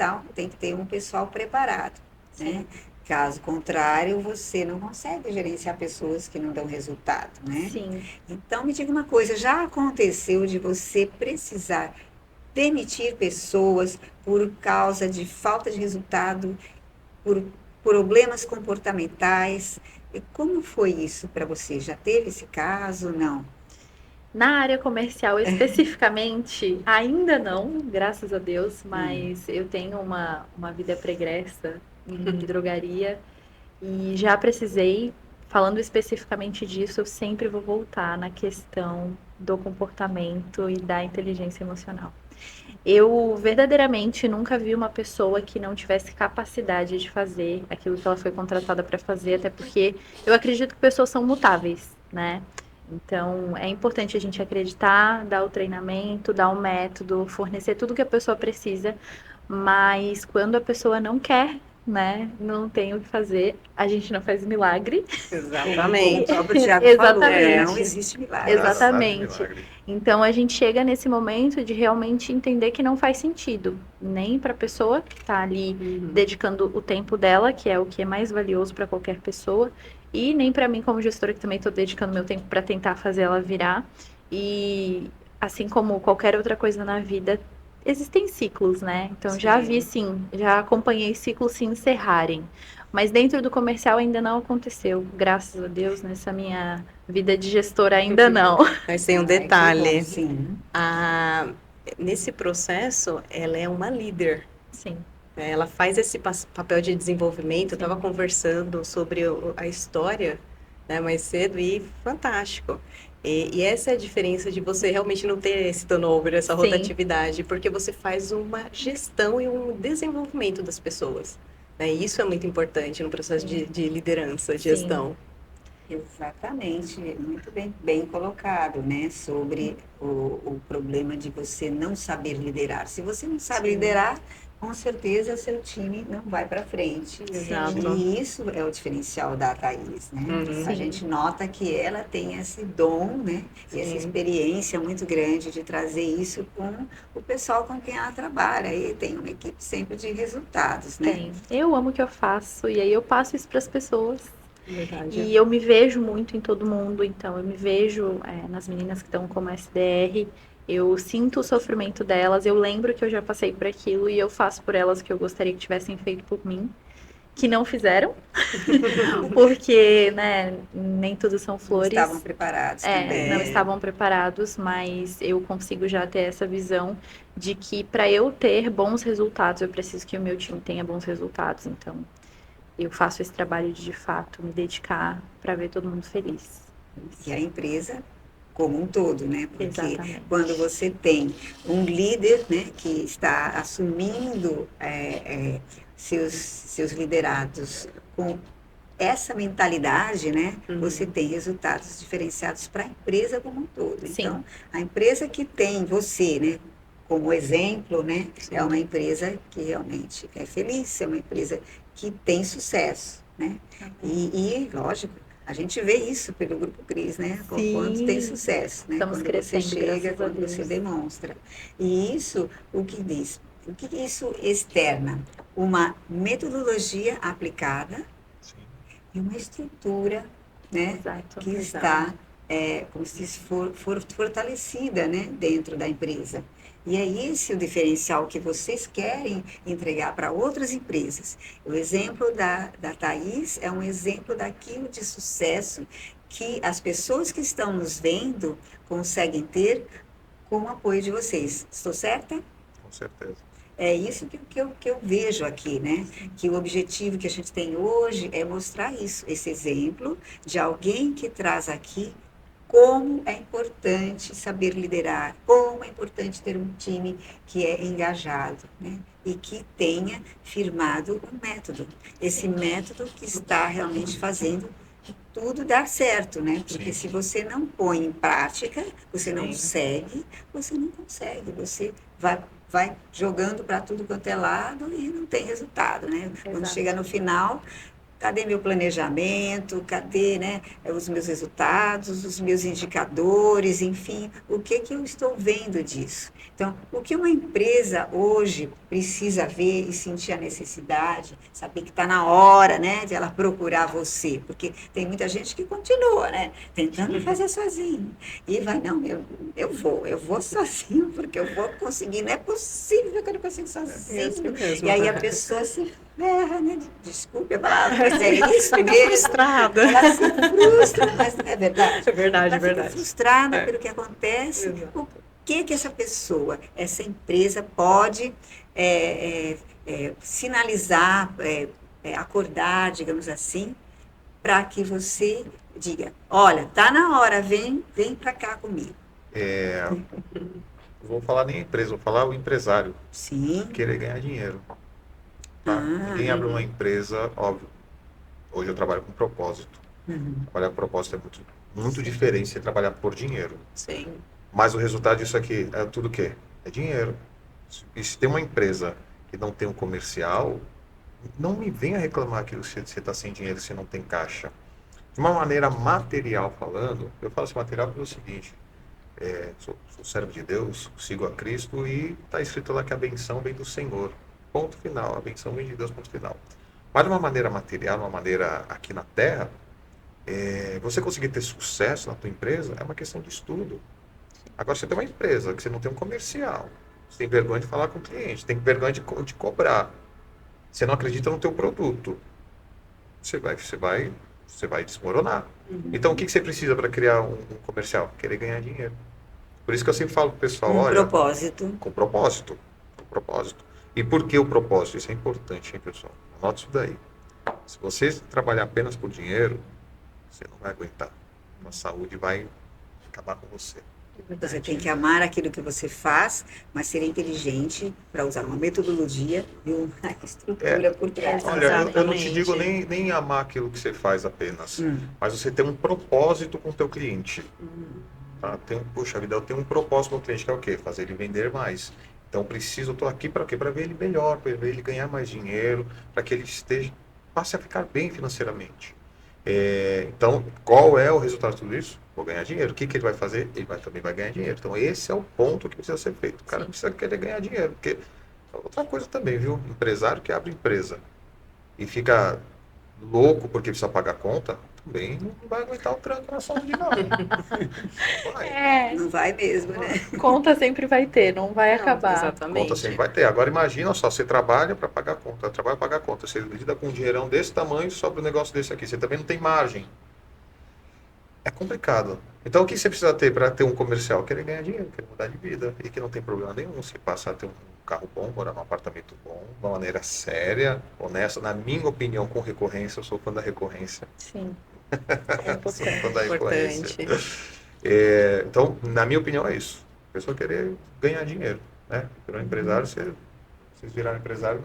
[SPEAKER 1] ter um pessoal preparado, né? Caso contrário, você não consegue gerenciar pessoas que não dão resultado, né?
[SPEAKER 3] Sim.
[SPEAKER 1] Então, me diga uma coisa, já aconteceu de você precisar demitir pessoas por causa de falta de resultado, por problemas comportamentais? E como foi isso para você? Já teve esse caso? Não?
[SPEAKER 3] Na área comercial especificamente, ainda não, graças a Deus, mas eu tenho uma vida pregressa em drogaria e já precisei, falando especificamente disso, eu sempre vou voltar na questão do comportamento e da inteligência emocional. Eu verdadeiramente nunca vi uma pessoa que não tivesse capacidade de fazer aquilo que ela foi contratada para fazer, até porque eu acredito que pessoas são mutáveis, né? Então, é importante a gente acreditar, dar o treinamento, dar o método, fornecer tudo que a pessoa precisa, mas quando a pessoa não quer, né, não tem o que fazer, a gente não faz milagre.
[SPEAKER 1] Como o próprio Tiago falou, né? Não existe milagre.
[SPEAKER 3] Exatamente.
[SPEAKER 2] Milagre.
[SPEAKER 3] Então, a gente chega nesse momento de realmente entender que não faz sentido, nem para a pessoa que está ali dedicando o tempo dela, que é o que é mais valioso para qualquer pessoa, e nem para mim como gestora que também estou dedicando meu tempo para tentar fazer ela virar. E assim como qualquer outra coisa na vida, existem ciclos, né? Então já vi sim, já acompanhei ciclos se encerrarem. Mas dentro do comercial ainda não aconteceu, graças a Deus, nessa minha vida de gestora ainda não.
[SPEAKER 4] Mas tem um
[SPEAKER 1] Ai, que
[SPEAKER 4] detalhe.
[SPEAKER 1] bom, sim.
[SPEAKER 4] Nesse processo, ela é uma líder.
[SPEAKER 3] Sim.
[SPEAKER 4] Ela faz esse papel de desenvolvimento. Eu estava conversando sobre a história, né, mais cedo e fantástico. E essa é a diferença de você realmente não ter esse turnover, essa
[SPEAKER 3] Sim.
[SPEAKER 4] rotatividade, porque você faz uma gestão e um desenvolvimento das pessoas. Né? E isso é muito importante no processo de liderança, de
[SPEAKER 3] Sim.
[SPEAKER 4] gestão.
[SPEAKER 1] Exatamente, muito bem colocado, né? Sobre o problema de você não saber liderar. Se você não sabe liderar, com certeza o seu time não vai para frente.
[SPEAKER 4] Exato.
[SPEAKER 1] E isso é o diferencial da Thaís, né? A
[SPEAKER 3] Sim.
[SPEAKER 1] gente nota que ela tem esse dom, né? E essa experiência muito grande de trazer isso com o pessoal com quem ela trabalha. E tem uma equipe sempre de resultados, né?
[SPEAKER 3] Tem. Eu amo o que eu faço e aí eu passo isso para as pessoas.
[SPEAKER 4] Verdade.
[SPEAKER 3] E eu me vejo muito em todo mundo, então eu me vejo nas meninas que estão como SDR, eu sinto o sofrimento delas, eu lembro que eu já passei por aquilo e eu faço por elas o que eu gostaria que tivessem feito por mim, que não fizeram, porque, né, nem tudo são
[SPEAKER 1] Não
[SPEAKER 3] flores.
[SPEAKER 1] estavam preparados também.
[SPEAKER 3] Não estavam preparados, mas eu consigo já ter essa visão de que para eu ter bons resultados, eu preciso que o meu time tenha bons resultados, então eu faço esse trabalho de fato, me dedicar para ver todo mundo feliz.
[SPEAKER 1] E a empresa como um todo, né? Porque
[SPEAKER 3] Exatamente.
[SPEAKER 1] quando você tem um líder, né, que está assumindo seus liderados com essa mentalidade, né, você tem resultados diferenciados para a empresa como um todo.
[SPEAKER 3] Sim.
[SPEAKER 1] Então, a empresa que tem você, né, como exemplo, né, é uma empresa que realmente é feliz, é uma empresa que tem sucesso, né? E lógico, a gente vê isso pelo Grupo Cris, né?
[SPEAKER 3] Sim.
[SPEAKER 1] Quando tem sucesso, né?
[SPEAKER 3] Estamos
[SPEAKER 1] Quando
[SPEAKER 3] crescendo,
[SPEAKER 1] você chega,
[SPEAKER 3] graças a
[SPEAKER 1] quando você
[SPEAKER 3] Deus.
[SPEAKER 1] demonstra. E isso, o que diz? O que isso externa? Uma metodologia aplicada
[SPEAKER 2] Sim.
[SPEAKER 1] e uma estrutura, né,
[SPEAKER 3] Exato.
[SPEAKER 1] que está, como se diz, fortalecida, né, dentro da empresa. E é esse o diferencial que vocês querem entregar para outras empresas. O exemplo da Thaís é um exemplo daquilo de sucesso que as pessoas que estão nos vendo conseguem ter com o apoio de vocês. Estou certa?
[SPEAKER 2] Com certeza.
[SPEAKER 1] É isso que eu vejo aqui, né? Que o objetivo que a gente tem hoje é mostrar isso, esse exemplo de alguém que traz aqui como é importante saber liderar, como é importante ter um time que é engajado, né? E que tenha firmado um método. Esse método que está realmente fazendo tudo dar certo, né? Porque se você não põe em prática, você não segue, você não consegue. Você vai jogando para tudo quanto é lado e não tem resultado, né? Quando
[SPEAKER 3] Exato.
[SPEAKER 1] chega no final, cadê meu planejamento? Cadê, né, os meus resultados, os meus indicadores, enfim, o que eu estou vendo disso? Então, o que uma empresa hoje precisa ver e sentir a necessidade, saber que está na hora, né, de ela procurar você, porque tem muita gente que continua, né, tentando fazer sozinho. E vai, não, eu vou sozinho, porque eu vou conseguir, não é possível que eu não consigo sozinho.
[SPEAKER 4] mesmo.
[SPEAKER 1] E aí a pessoa se ferra, né? Desculpe a palavra, mas é isso
[SPEAKER 4] Fica
[SPEAKER 1] mesmo.
[SPEAKER 4] frustrada.
[SPEAKER 1] Ela se frustra, mas é verdade.
[SPEAKER 4] É verdade,
[SPEAKER 1] Ela fica
[SPEAKER 4] verdade.
[SPEAKER 1] frustrada
[SPEAKER 4] É.
[SPEAKER 1] pelo que acontece.
[SPEAKER 4] Exato.
[SPEAKER 1] O que essa pessoa, essa empresa pode sinalizar, acordar, digamos assim, para que você diga, olha, tá na hora, vem para cá comigo.
[SPEAKER 2] Vou falar nem a empresa, vou falar o empresário.
[SPEAKER 1] Sim.
[SPEAKER 2] Querer ganhar dinheiro. Tá? Ninguém abre uma empresa, óbvio. Hoje eu trabalho com propósito. Trabalhar com propósito é muito, muito diferente de você trabalhar por dinheiro.
[SPEAKER 4] Sim.
[SPEAKER 2] Mas o resultado disso aqui é tudo o quê? É dinheiro. E se tem uma empresa que não tem um comercial, não me venha reclamar que você está sem dinheiro, você não tem caixa. De uma maneira material falando, eu falo assim, material pelo seguinte, sou servo de Deus, sigo a Cristo e está escrito lá que a benção vem do Senhor. Ponto final, a benção vem de Deus, ponto final. Mas de uma maneira material, de uma maneira aqui na Terra, você conseguir ter sucesso na tua empresa é uma questão de estudo. Agora, você tem uma empresa que você não tem um comercial, você tem vergonha de falar com o cliente, tem vergonha de cobrar, você não acredita no teu produto, você vai desmoronar. Então, o que você precisa para criar um comercial? Querer ganhar dinheiro. Por isso que eu sempre falo para o pessoal,
[SPEAKER 1] Um
[SPEAKER 2] olha,
[SPEAKER 1] propósito.
[SPEAKER 2] com propósito. Com propósito. E por que o propósito? Isso é importante, hein, pessoal? Anote isso daí. Se você trabalhar apenas por dinheiro, você não vai aguentar. A saúde vai acabar com você.
[SPEAKER 1] Você tem que amar aquilo que você faz, mas ser inteligente para usar uma metodologia e uma estrutura por trás.
[SPEAKER 2] Olha, eu não te
[SPEAKER 4] Exatamente.
[SPEAKER 2] digo nem amar aquilo que você faz apenas, mas você tem um propósito com o teu cliente. Tá? Puxa vida, eu tenho um propósito com o cliente, que é o quê? Fazer ele vender mais. Então, eu estou aqui para quê? Para ver ele melhor, para ver ele ganhar mais dinheiro, para que ele passe a ficar bem financeiramente. Então, qual é o resultado de tudo isso? Vou ganhar dinheiro. O que ele vai fazer? Ele também vai ganhar dinheiro. Então, esse é o ponto que precisa ser feito. O cara precisa querer ganhar dinheiro. Porque outra coisa também, viu? Empresário que abre empresa e fica louco porque precisa pagar conta, também não vai aguentar o tranco na saúde, não. Vai.
[SPEAKER 1] Não vai mesmo, né?
[SPEAKER 3] Conta sempre vai ter, não vai acabar.
[SPEAKER 4] Exatamente.
[SPEAKER 2] Conta sempre vai ter. Agora imagina só, você trabalha para pagar conta, trabalha para pagar conta, você lida com um dinheirão desse tamanho sobre um negócio desse aqui, você também não tem margem. É complicado. Então o que você precisa ter para ter um comercial? Querer ganhar dinheiro, querer mudar de vida. E que não tem problema nenhum você passar a ter um carro bom, morar num apartamento bom, de uma maneira séria, honesta. Na minha opinião, com recorrência, eu sou fã da recorrência.
[SPEAKER 3] Sim.
[SPEAKER 2] Sou fã da recorrência.
[SPEAKER 4] Importante.
[SPEAKER 2] Então, na minha opinião, é isso. A pessoa querer ganhar dinheiro, né? Para um empresário, vocês viraram empresário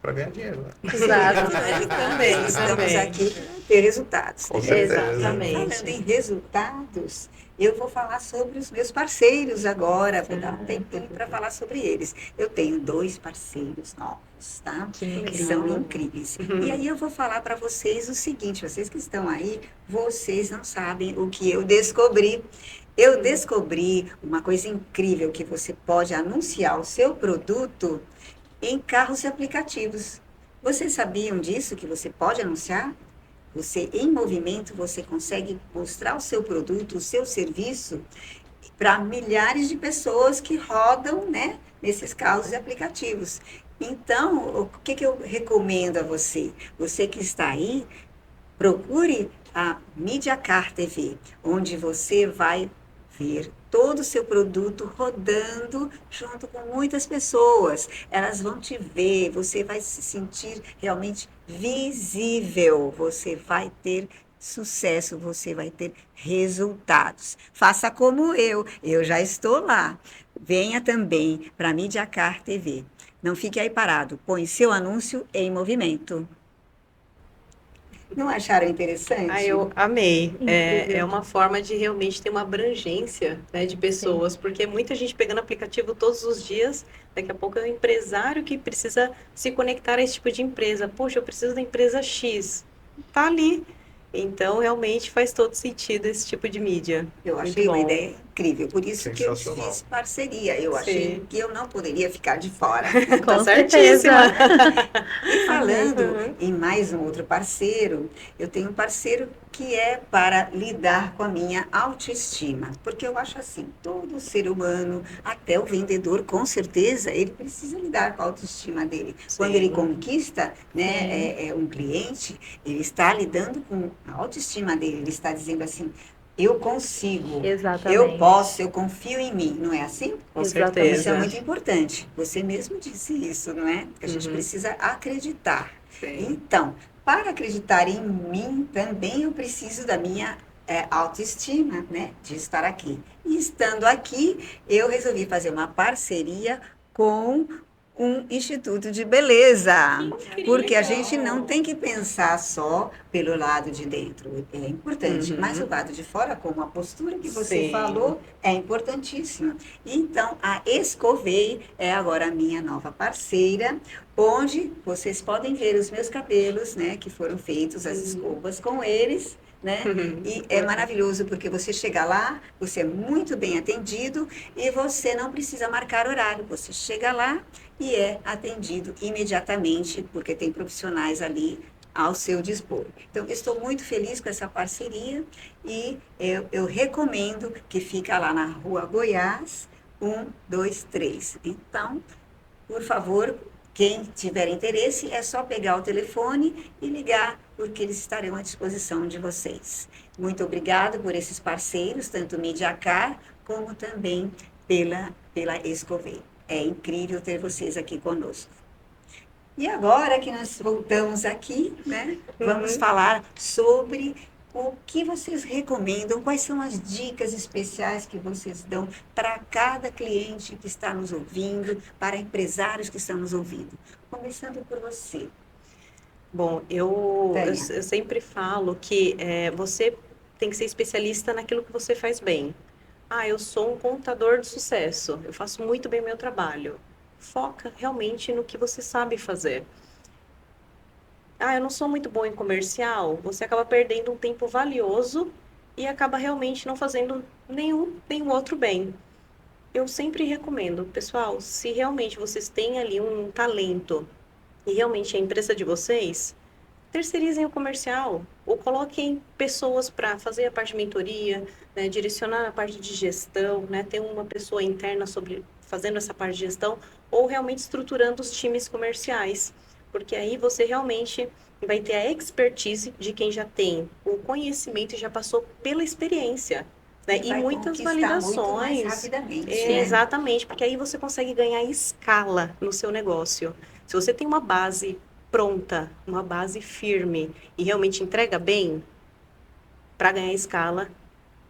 [SPEAKER 2] para ganhar dinheiro, né?
[SPEAKER 3] Exato.
[SPEAKER 1] Nós também estamos
[SPEAKER 4] também.
[SPEAKER 1] aqui para ter resultados.
[SPEAKER 2] Com certeza.
[SPEAKER 4] Exatamente.
[SPEAKER 1] Falando em resultados, eu vou falar sobre os meus parceiros agora, vou dar um tempinho para falar sobre eles. Eu tenho 2 parceiros novos, tá? Que são incríveis. E aí eu vou falar para vocês o seguinte, vocês que estão aí, vocês não sabem o que eu descobri. Eu descobri uma coisa incrível, que você pode anunciar o seu produto em carros e aplicativos. Vocês sabiam disso, que você pode anunciar? Você, em movimento, você consegue mostrar o seu produto, o seu serviço para milhares de pessoas que rodam, né, nesses carros e aplicativos. Então, o que que eu recomendo a você? Você que está aí, procure a MediaCar TV, onde você vai ver todo o seu produto rodando junto com muitas pessoas. Elas vão te ver, você vai se sentir realmente visível, você vai ter sucesso, você vai ter resultados. Faça como eu já estou lá. Venha também para a MediaCar TV. Não fique aí parado, põe seu anúncio em movimento. Não acharam interessante?
[SPEAKER 4] Ah, eu amei. É
[SPEAKER 3] Incrível.
[SPEAKER 4] uma forma de realmente ter uma abrangência, né, de pessoas, porque muita gente pegando aplicativo todos os dias, daqui a pouco é um empresário que precisa se conectar a esse tipo de empresa. Poxa, eu preciso da empresa X. Tá ali. Então, realmente faz todo sentido esse tipo de mídia.
[SPEAKER 1] Eu
[SPEAKER 4] Muito
[SPEAKER 1] achei uma
[SPEAKER 4] bom.
[SPEAKER 1] ideia incrível, por isso que eu
[SPEAKER 2] Sensacional.
[SPEAKER 1] fiz parceria. Eu achei
[SPEAKER 4] Sim.
[SPEAKER 1] que eu não poderia ficar de fora.
[SPEAKER 4] Tá
[SPEAKER 3] Com
[SPEAKER 4] certíssima.
[SPEAKER 3] certeza.
[SPEAKER 1] E falando
[SPEAKER 4] Uhum.
[SPEAKER 1] em mais um outro parceiro, eu tenho um parceiro que é para lidar com a minha autoestima. Porque eu acho assim, todo ser humano, até o vendedor, com certeza, ele precisa lidar com a autoestima dele. Quando ele
[SPEAKER 4] Sim.
[SPEAKER 1] conquista, né,
[SPEAKER 3] Sim.
[SPEAKER 1] um cliente, ele está lidando com a autoestima dele. Ele está dizendo assim, eu consigo, eu
[SPEAKER 3] Exatamente.
[SPEAKER 1] posso, eu confio em mim. Não é assim?
[SPEAKER 4] Com
[SPEAKER 1] Isso é
[SPEAKER 4] certeza.
[SPEAKER 1] muito importante. Você mesmo disse isso, não é? Que a gente
[SPEAKER 4] Uhum.
[SPEAKER 1] precisa acreditar.
[SPEAKER 4] Sim.
[SPEAKER 1] Então, para acreditar em mim, também eu preciso da minha autoestima, né? De estar aqui. E estando aqui, eu resolvi fazer uma parceria com um instituto de beleza. Porque a gente não tem que pensar só pelo lado de dentro, é importante, mas o
[SPEAKER 4] Uhum.
[SPEAKER 1] lado de fora, como a postura que você
[SPEAKER 4] Sim.
[SPEAKER 1] falou, é importantíssima. Então, a Escovei é agora a minha nova parceira, onde vocês podem ver os meus cabelos, né, que foram feitos, as escovas com eles, né? E é maravilhoso porque você chega lá, você é muito bem atendido e você não precisa marcar horário. Você chega lá e é atendido imediatamente, porque tem profissionais ali ao seu dispor. Então, estou muito feliz com essa parceria e eu recomendo que fica lá na Rua Goiás, 123. Então, por favor, quem tiver interesse, é só pegar o telefone e ligar, porque eles estarão à disposição de vocês. Muito obrigado por esses parceiros, tanto Mediacar como também pela Escovei. É incrível ter vocês aqui conosco. E agora que nós voltamos aqui, né, vamos falar sobre o que vocês recomendam, quais são as dicas especiais que vocês dão para cada cliente que está nos ouvindo, para empresários que estão nos ouvindo. Começando por você,
[SPEAKER 4] Bom, eu
[SPEAKER 1] Tânia.
[SPEAKER 4] sempre falo que você tem que ser especialista naquilo que você faz bem. Ah, eu sou um contador de sucesso, eu faço muito bem meu trabalho. Foca realmente no que você sabe fazer. Ah, eu não sou muito bom em comercial, você acaba perdendo um tempo valioso e acaba realmente não fazendo nenhum outro bem. Eu sempre recomendo, pessoal, se realmente vocês têm ali um talento e realmente é a empresa de vocês, terceirizem o comercial ou coloquem pessoas para fazer a parte de mentoria, né, direcionar a parte de gestão, né, ter uma pessoa interna fazendo essa parte de gestão ou realmente estruturando os times comerciais, porque aí você realmente vai ter a expertise de quem já tem o conhecimento e já passou pela experiência, né, e
[SPEAKER 1] Vai
[SPEAKER 4] muitas
[SPEAKER 1] conquistar muito mais
[SPEAKER 4] validações.
[SPEAKER 1] rapidamente, né?
[SPEAKER 4] Exatamente, porque aí você consegue ganhar escala no seu negócio. Se você tem uma base pronta, uma base firme e realmente entrega bem, para ganhar escala,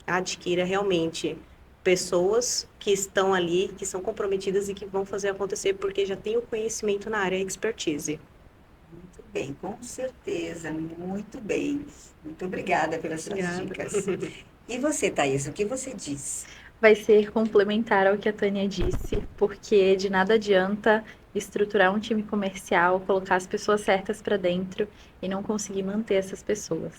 [SPEAKER 4] adquira realmente pessoas que estão ali, que são comprometidas e que vão fazer acontecer porque já tem o conhecimento na área, a expertise.
[SPEAKER 1] Muito bem, com certeza, muito bem. Muito obrigada pelas suas
[SPEAKER 4] Obrigada.
[SPEAKER 1] dicas. E você, Thaís, o que você diz?
[SPEAKER 3] Vai ser complementar ao que a Tânia disse, porque de nada adianta estruturar um time comercial, colocar as pessoas certas para dentro e não conseguir manter essas pessoas.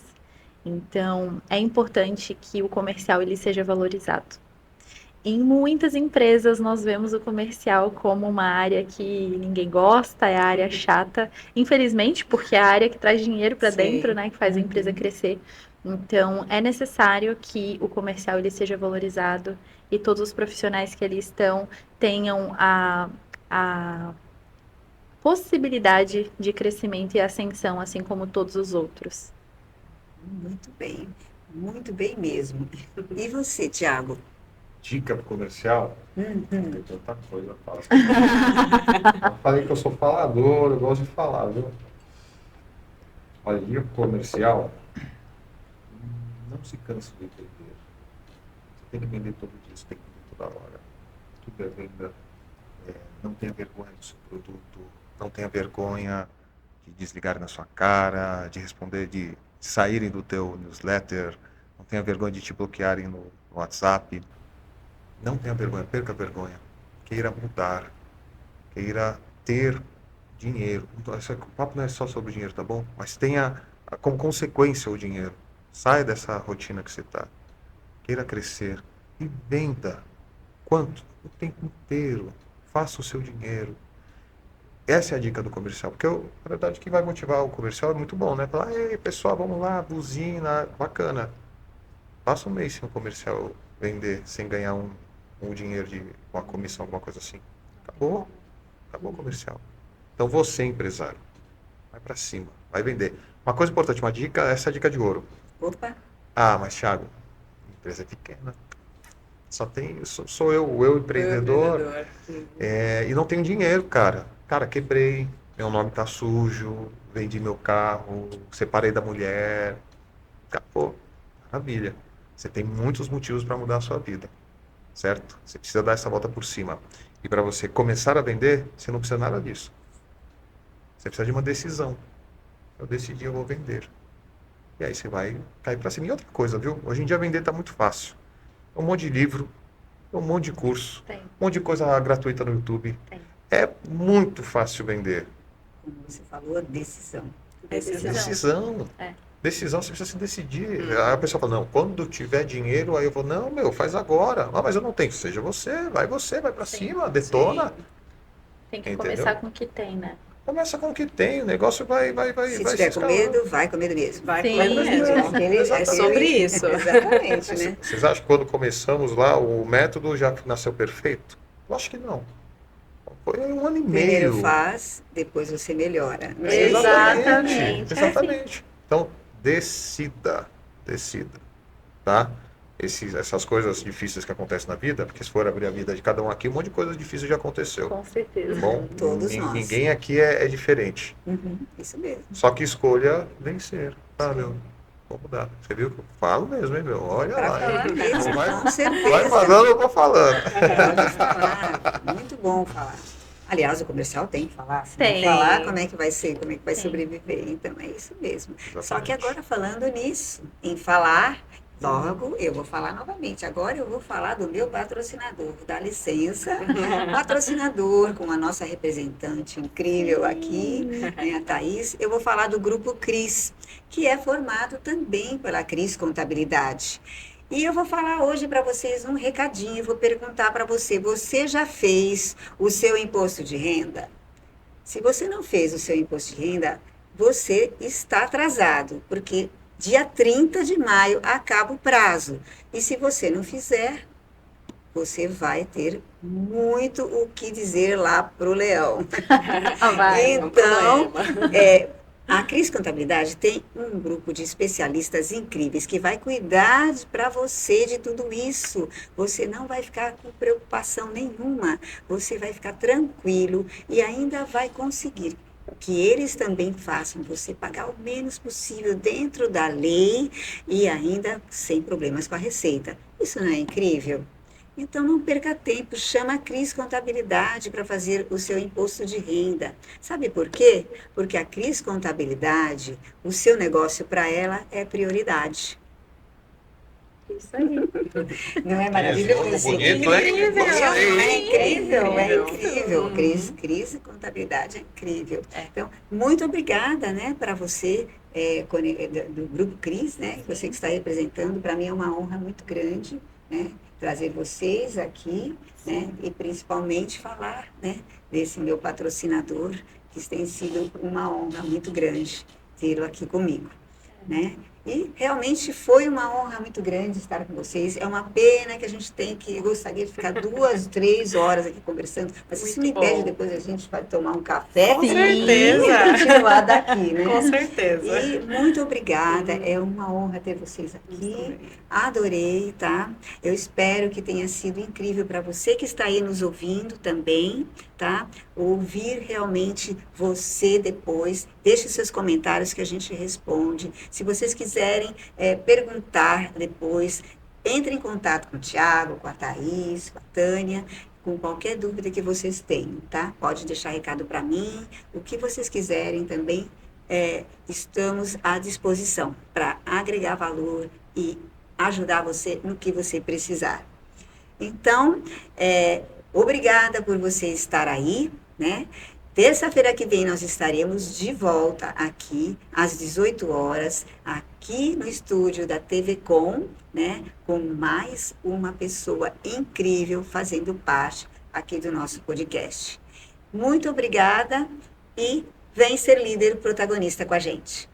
[SPEAKER 3] Então, é importante que o comercial ele seja valorizado. Em muitas empresas nós vemos o comercial como uma área que ninguém gosta, é a área chata, infelizmente, porque é a área que traz dinheiro para
[SPEAKER 1] Sim.
[SPEAKER 3] dentro, né, que faz a empresa crescer. Então, é necessário que o comercial ele seja valorizado e todos os profissionais que ali estão tenham a possibilidade de crescimento e ascensão, assim como todos os outros.
[SPEAKER 1] Muito bem mesmo. E você, Tiago?
[SPEAKER 2] Dica pro comercial?
[SPEAKER 1] Uhum.
[SPEAKER 2] Tem tanta coisa a falar. Eu falei que eu sou falador, eu gosto de falar, viu? Olha, dica pro comercial, não se canse de vender. Você tem que vender todo dia, você tem que vender toda hora. Tudo é venda. Não tenha vergonha do seu produto, não tenha vergonha de desligar na sua cara, de responder, de saírem do teu newsletter, não tenha vergonha de te bloquearem no WhatsApp. Não tenha vergonha, perca a vergonha. Queira mudar, queira ter dinheiro. Então, o papo não é só sobre dinheiro, tá bom? Mas tenha como consequência o dinheiro. Saia dessa rotina que você está. Queira crescer e venda. Quanto? O tempo inteiro. Faça o seu dinheiro. Essa é a dica do comercial. Porque, na verdade, o que vai motivar o comercial é muito bom, né? Falar, ei, pessoal, vamos lá, buzina, bacana. Passa um mês sem o comercial vender, sem ganhar um dinheiro de uma comissão, alguma coisa assim. Acabou. Acabou o comercial. Então, você, empresário, vai para cima, vai vender. Uma coisa importante, uma dica, essa é a dica de ouro.
[SPEAKER 1] Opa,
[SPEAKER 2] Ah, mas Thiago, empresa é pequena. Só tem, sou eu, o empreendedor, e não tenho dinheiro, cara. Cara, quebrei, meu nome tá sujo, vendi meu carro, separei da mulher. Acabou. Maravilha. Você tem muitos motivos para mudar a sua vida, certo? Você precisa dar essa volta por cima. E para você começar a vender, você não precisa nada disso. Você precisa de uma decisão. Eu decidi, eu vou vender. E aí você vai cair para cima. E outra coisa, viu? Hoje em dia vender tá muito fácil. Um monte de livro, um monte de curso,
[SPEAKER 3] Tem.
[SPEAKER 2] um monte de coisa gratuita no YouTube.
[SPEAKER 3] Tem.
[SPEAKER 2] É muito fácil vender.
[SPEAKER 1] como você falou, decisão.
[SPEAKER 3] Decisão.
[SPEAKER 2] Decisão.
[SPEAKER 3] É.
[SPEAKER 2] Decisão, você precisa se decidir. Aí a pessoa fala, não, quando tiver dinheiro, aí eu vou, não, meu, faz agora. Ah, mas eu não tenho. Seja você, vai pra
[SPEAKER 3] Sim,
[SPEAKER 2] cima, detona.
[SPEAKER 3] Tem que
[SPEAKER 2] Entendeu?
[SPEAKER 3] começar com o que tem, né?
[SPEAKER 2] Começa com o que tem, o negócio vai
[SPEAKER 1] Se
[SPEAKER 2] vai
[SPEAKER 1] tiver com
[SPEAKER 2] escalando.
[SPEAKER 1] medo, vai com medo mesmo.
[SPEAKER 4] Vai
[SPEAKER 3] Sim.
[SPEAKER 4] com medo mesmo.
[SPEAKER 1] Aquele-
[SPEAKER 4] É sobre isso.
[SPEAKER 1] Exatamente, né?
[SPEAKER 2] Vocês acham que quando começamos lá, o método já nasceu perfeito? Eu acho que não. Foi um ano e
[SPEAKER 1] Primeiro
[SPEAKER 2] meio.
[SPEAKER 1] faz, depois você melhora. Não é
[SPEAKER 3] Exatamente.
[SPEAKER 2] Exatamente. Então, decida, tá? Essas coisas difíceis que acontecem na vida, porque se for abrir a vida de cada um aqui, um monte de coisa difícil já aconteceu.
[SPEAKER 3] Com certeza.
[SPEAKER 2] Bom,
[SPEAKER 1] Todos nós.
[SPEAKER 2] ninguém aqui é diferente.
[SPEAKER 1] Uhum, isso mesmo.
[SPEAKER 2] Só que escolha vencer. Ah, meu, vou mudar. Você viu que eu falo mesmo, hein, meu? Olha
[SPEAKER 1] Pra
[SPEAKER 2] lá.
[SPEAKER 1] falar
[SPEAKER 2] hein?
[SPEAKER 1] mesmo,
[SPEAKER 2] Vai,
[SPEAKER 1] com certeza.
[SPEAKER 2] vai falando, eu vou falando.
[SPEAKER 1] Pode falar. Muito bom falar. Aliás, o comercial tem que falar. Se não
[SPEAKER 3] Tem.
[SPEAKER 1] falar, como é que vai ser? Como é que vai
[SPEAKER 3] Tem.
[SPEAKER 1] sobreviver? Então, é isso mesmo. Só que
[SPEAKER 2] Exatamente.
[SPEAKER 1] agora, falando nisso, em falar, logo eu vou falar novamente. Agora eu vou falar do meu patrocinador. Dá licença. Patrocinador, com a nossa representante incrível aqui, né, a Thaís. Eu vou falar do Grupo Cris, que é formado também pela Cris Contabilidade. E eu vou falar hoje para vocês um recadinho, vou perguntar para você, você já fez o seu imposto de renda? Se você não fez o seu imposto de renda, você está atrasado, porque dia 30 de maio acaba o prazo. E se você não fizer, você vai ter muito o que dizer lá pro leão.
[SPEAKER 3] Ah, vai.
[SPEAKER 1] Então, a Cris Contabilidade tem um grupo de especialistas incríveis que vai cuidar para você de tudo isso. Você não vai ficar com preocupação nenhuma. Você vai ficar tranquilo e ainda vai conseguir que eles também façam você pagar o menos possível dentro da lei e ainda sem problemas com a receita. Isso não é incrível? Então, não perca tempo, chama a Cris Contabilidade para fazer o seu imposto de renda. Sabe por quê? Porque a Cris Contabilidade, o seu negócio para ela é prioridade.
[SPEAKER 3] Isso aí.
[SPEAKER 1] Não é maravilhoso?
[SPEAKER 2] Bonito, hein?
[SPEAKER 3] Incrível.
[SPEAKER 2] Gostei.
[SPEAKER 1] É incrível, é
[SPEAKER 4] Incrível.
[SPEAKER 1] incrível. Cris Contabilidade é incrível. Então, muito obrigada, né, para você do Grupo Cris, né, você que está representando. Para mim é uma honra muito grande né, trazer vocês aqui, né, e principalmente falar, né, desse meu patrocinador, que tem sido uma honra muito grande tê-lo aqui comigo, né? E realmente foi uma honra muito grande estar com vocês. É uma pena que a gente tem que, eu gostaria de ficar 2, 3 horas aqui conversando, mas isso não
[SPEAKER 4] Muito
[SPEAKER 1] impede,
[SPEAKER 4] bom.
[SPEAKER 1] depois a gente pode tomar um café
[SPEAKER 4] Com
[SPEAKER 1] e
[SPEAKER 4] certeza.
[SPEAKER 1] continuar daqui, né?
[SPEAKER 4] Com certeza.
[SPEAKER 1] E muito obrigada, é uma honra ter vocês aqui.
[SPEAKER 4] Também.
[SPEAKER 1] Adorei, tá? Eu espero que tenha sido incrível para você que está aí nos ouvindo também, tá? Ouvir realmente você depois. Deixe seus comentários que a gente responde. Se vocês quiserem perguntar depois, entre em contato com o Thiago, com a Thaís, com a Tânia, com qualquer dúvida que vocês tenham, tá? Pode deixar recado para mim, o que vocês quiserem também. Estamos à disposição para agregar valor e ajudar você no que você precisar. Então, obrigada por você estar aí, né? Terça-feira que vem nós estaremos de volta aqui às 18 horas, aqui no estúdio da TV Com, né? Com mais uma pessoa incrível fazendo parte aqui do nosso podcast. Muito obrigada e vem ser líder protagonista com a gente.